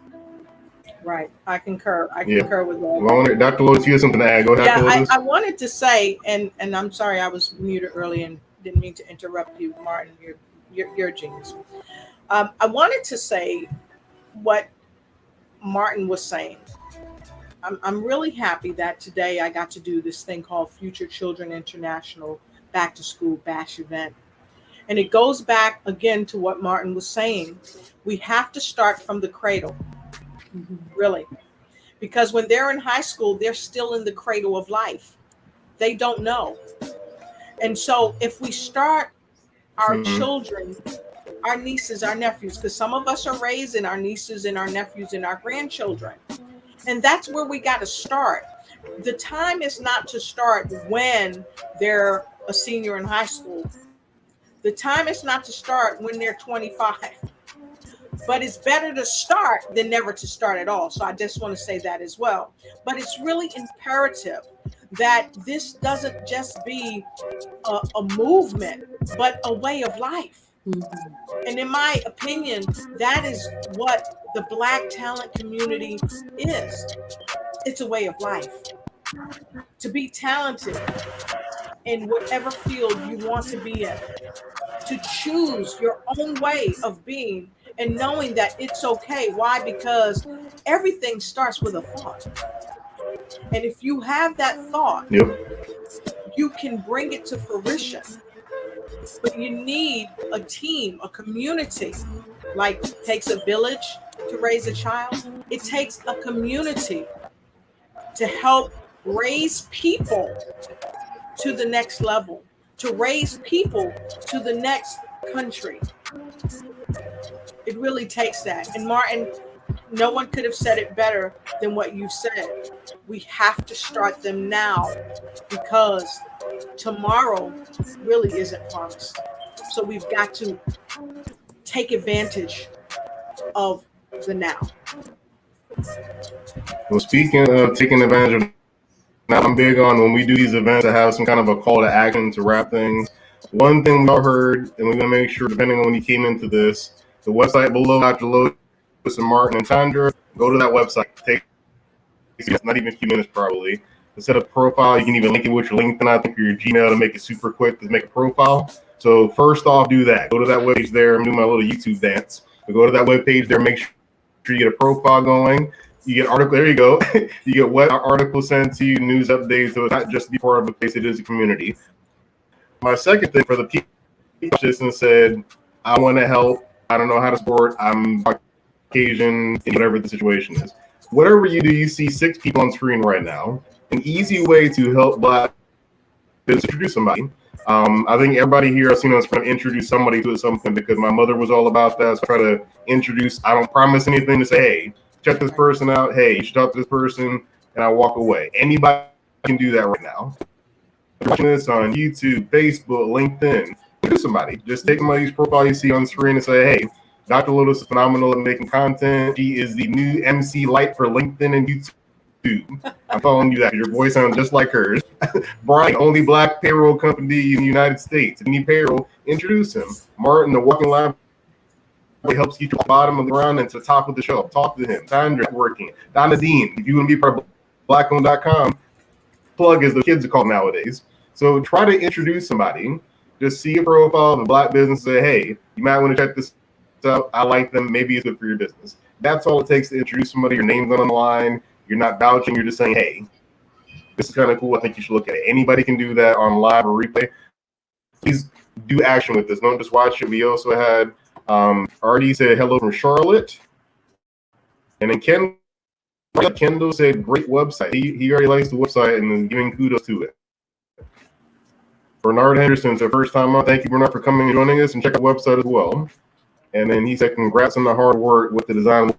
Right, I concur. I concur with that. Well, Dr. Lotus, you have something to add. Go ahead, Dr. Lotus. I wanted to say, and I'm sorry I was muted early and didn't mean to interrupt you, Martin. You're a genius. I wanted to say what Martin was saying. I'm really happy that today I got to do this thing called Future Children International Back to School Bash event. And it goes back again to what Martin was saying. We have to start from the cradle, really. Because when they're in high school, they're still in the cradle of life. They don't know. And so if we start our children, our nieces, our nephews, because some of us are raising our nieces and our nephews and our grandchildren. And that's where we got to start. The time is not to start when they're a senior in high school. The time is not to start when they're 25. But it's better to start than never to start at all. So I just want to say that as well. But it's really imperative that this doesn't just be a movement, but a way of life. And in my opinion, that is what the Black talent community is. It's a way of life. To be talented in whatever field you want to be in. To choose your own way of being and knowing that it's okay. Why? Because everything starts with a thought. And if you have that thought, you can bring it to fruition. But you need a team, a community. Like it takes a village to raise a child. It takes a community to help raise people to the next level, to raise people to the next country. It really takes that. And Martin, no one could have said it better than what you said. We have to start them now because tomorrow really isn't promised. So we've got to take advantage of the now. Well, speaking of taking advantage of, now I'm big on when we do these events to have some kind of a call to action to wrap things. One thing we all heard, and we're going to make sure, depending on when you came into this, the website below Dr. Lotus and Martin and Tandra, go to that website. Take not even a few minutes probably. To set up a profile, you can even link it with your LinkedIn, I think, or your Gmail to make it super quick to make a profile. So first off, do that. Go to that webpage there. I'm doing my little YouTube dance. But go to that webpage there. Make sure you get a profile going. You get article. There you go. You get web articles sent to you, news updates. So it's not just be part of the place; it is a community. My second thing for the people just said, I want to help. I don't know how to support. I'm Caucasian, whatever the situation is. Whatever you do, you see 6 people on screen right now. An easy way to help Black is to introduce somebody. I think everybody here I've seen on screen introduce somebody to something because my mother was all about that. So I try to introduce. I don't promise anything to say, hey, check this person out. Hey, you should talk to this person, and I walk away. Anybody can do that right now. Watching this on YouTube, Facebook, LinkedIn, do somebody. Just take somebody's profile you see on screen and say, hey, Dr. Lotus is phenomenal at making content. She is the new MC Light for LinkedIn and YouTube. I'm calling you that because your voice sounds just like hers. Brian, only Black payroll company in the United States. If you need payroll, introduce him. Martin, the walking library, helps get you to the bottom of the run and to the top of the show. Talk to him. Tandra working. Donna Dean, if you want to be part of Blackowned.com, plug as the kids are called nowadays. So try to introduce somebody. Just see a profile of a Black business and say, hey, you might want to check this out. I like them. Maybe it's good for your business. That's all it takes to introduce somebody. Your name's on the line. You're not vouching. You're just saying, hey, this is kind of cool. I think you should look at it. Anybody can do that on live or replay. Please do action with this. Don't just watch it. We also had Artie said hello from Charlotte. And then Kendall said great website. He already likes the website and is giving kudos to it. Bernard Henderson's our first time on. Thank you, Bernard, for coming and joining us, and check out the website as well. And then he said congrats on the hard work with the design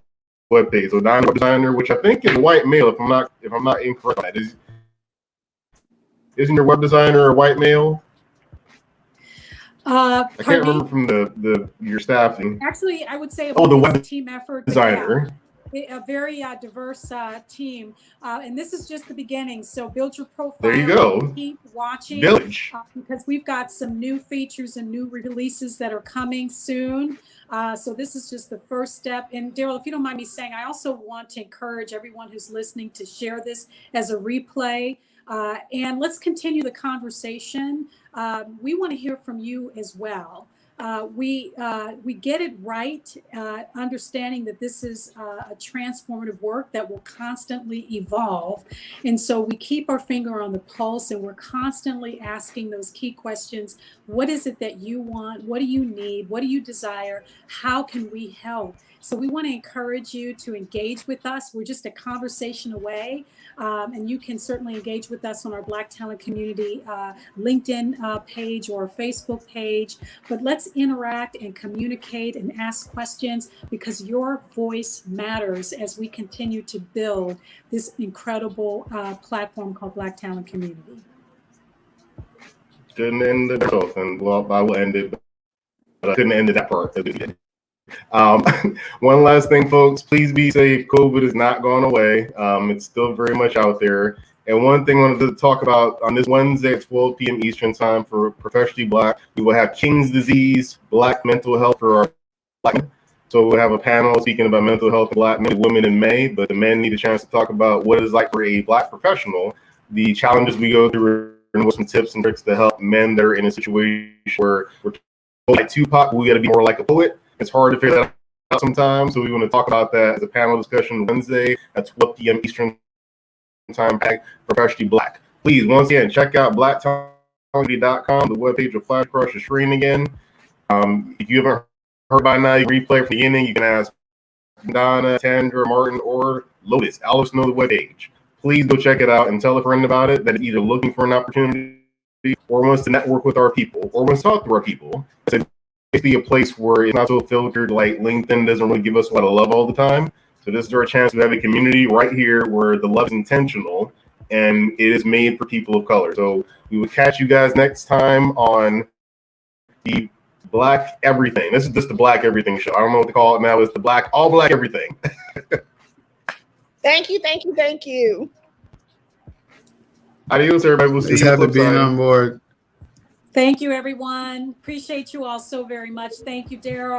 webpage. So Donna designer, which I think is a white male, if I'm not incorrect. Isn't your web designer a white male? I can't remember from your staffing. Actually, I would say the web team effort designer. A very diverse team, and this is just the beginning. So build your profile. There you go. Keep watching, Village, because we've got some new features and new releases that are coming soon. So this is just the first step. And Daryl, if you don't mind me saying, I also want to encourage everyone who's listening to share this as a replay. And let's continue the conversation. We want to hear from you as well. We get it right, understanding that this is a transformative work that will constantly evolve. And so we keep our finger on the pulse, and we're constantly asking those key questions. What is it that you want? What do you need? What do you desire? How can we help? So we want to encourage you to engage with us. We're just a conversation away. And you can certainly engage with us on our Black Talent Community LinkedIn page or Facebook page. But let's interact and communicate and ask questions, because your voice matters as we continue to build this incredible platform called Black Talent Community. Couldn't end it both, and well, I will end it, but I couldn't end it that part. One last thing, folks, please be safe. COVID is not going away. It's still very much out there. And one thing I wanted to talk about on this Wednesday at 12 p.m. Eastern time for Professionally Black, we will have King's Disease, Black Mental Health for our Black men. So we'll have a panel speaking about mental health for Black men and women in May, but the men need a chance to talk about what it's like for a Black professional, the challenges we go through, and what some tips and tricks to help men that are in a situation where we're like Tupac, we got to be more like a poet. It's hard to figure that out sometimes, so we want to talk about that as a panel discussion Wednesday at 12 p.m. Eastern time. Professionally Black. Please, once again, check out blacktalentcommunity.com. The webpage will flash across your screen again. If you haven't heard by now, you can replay from the beginning. You can ask Donna, Tandra, Martin, or Lotus. I'll let us know the webpage. Please go check it out and tell a friend about it that is either looking for an opportunity or wants to network with our people or wants to talk to our people. Be a place where it's not so filtered, like LinkedIn doesn't really give us a lot of love all the time. So this is our chance to have a community right here where the love is intentional and it is made for people of color. So we will catch you guys next time on the Black Everything. This is just the Black Everything show. I don't know what to call it now. It's the Black, all Black Everything. Thank you, thank you, thank you. Adios, everybody. We'll see Just you on the happy flip being side. on board. Thank you, everyone. Appreciate you all so very much. Thank you, Daryl.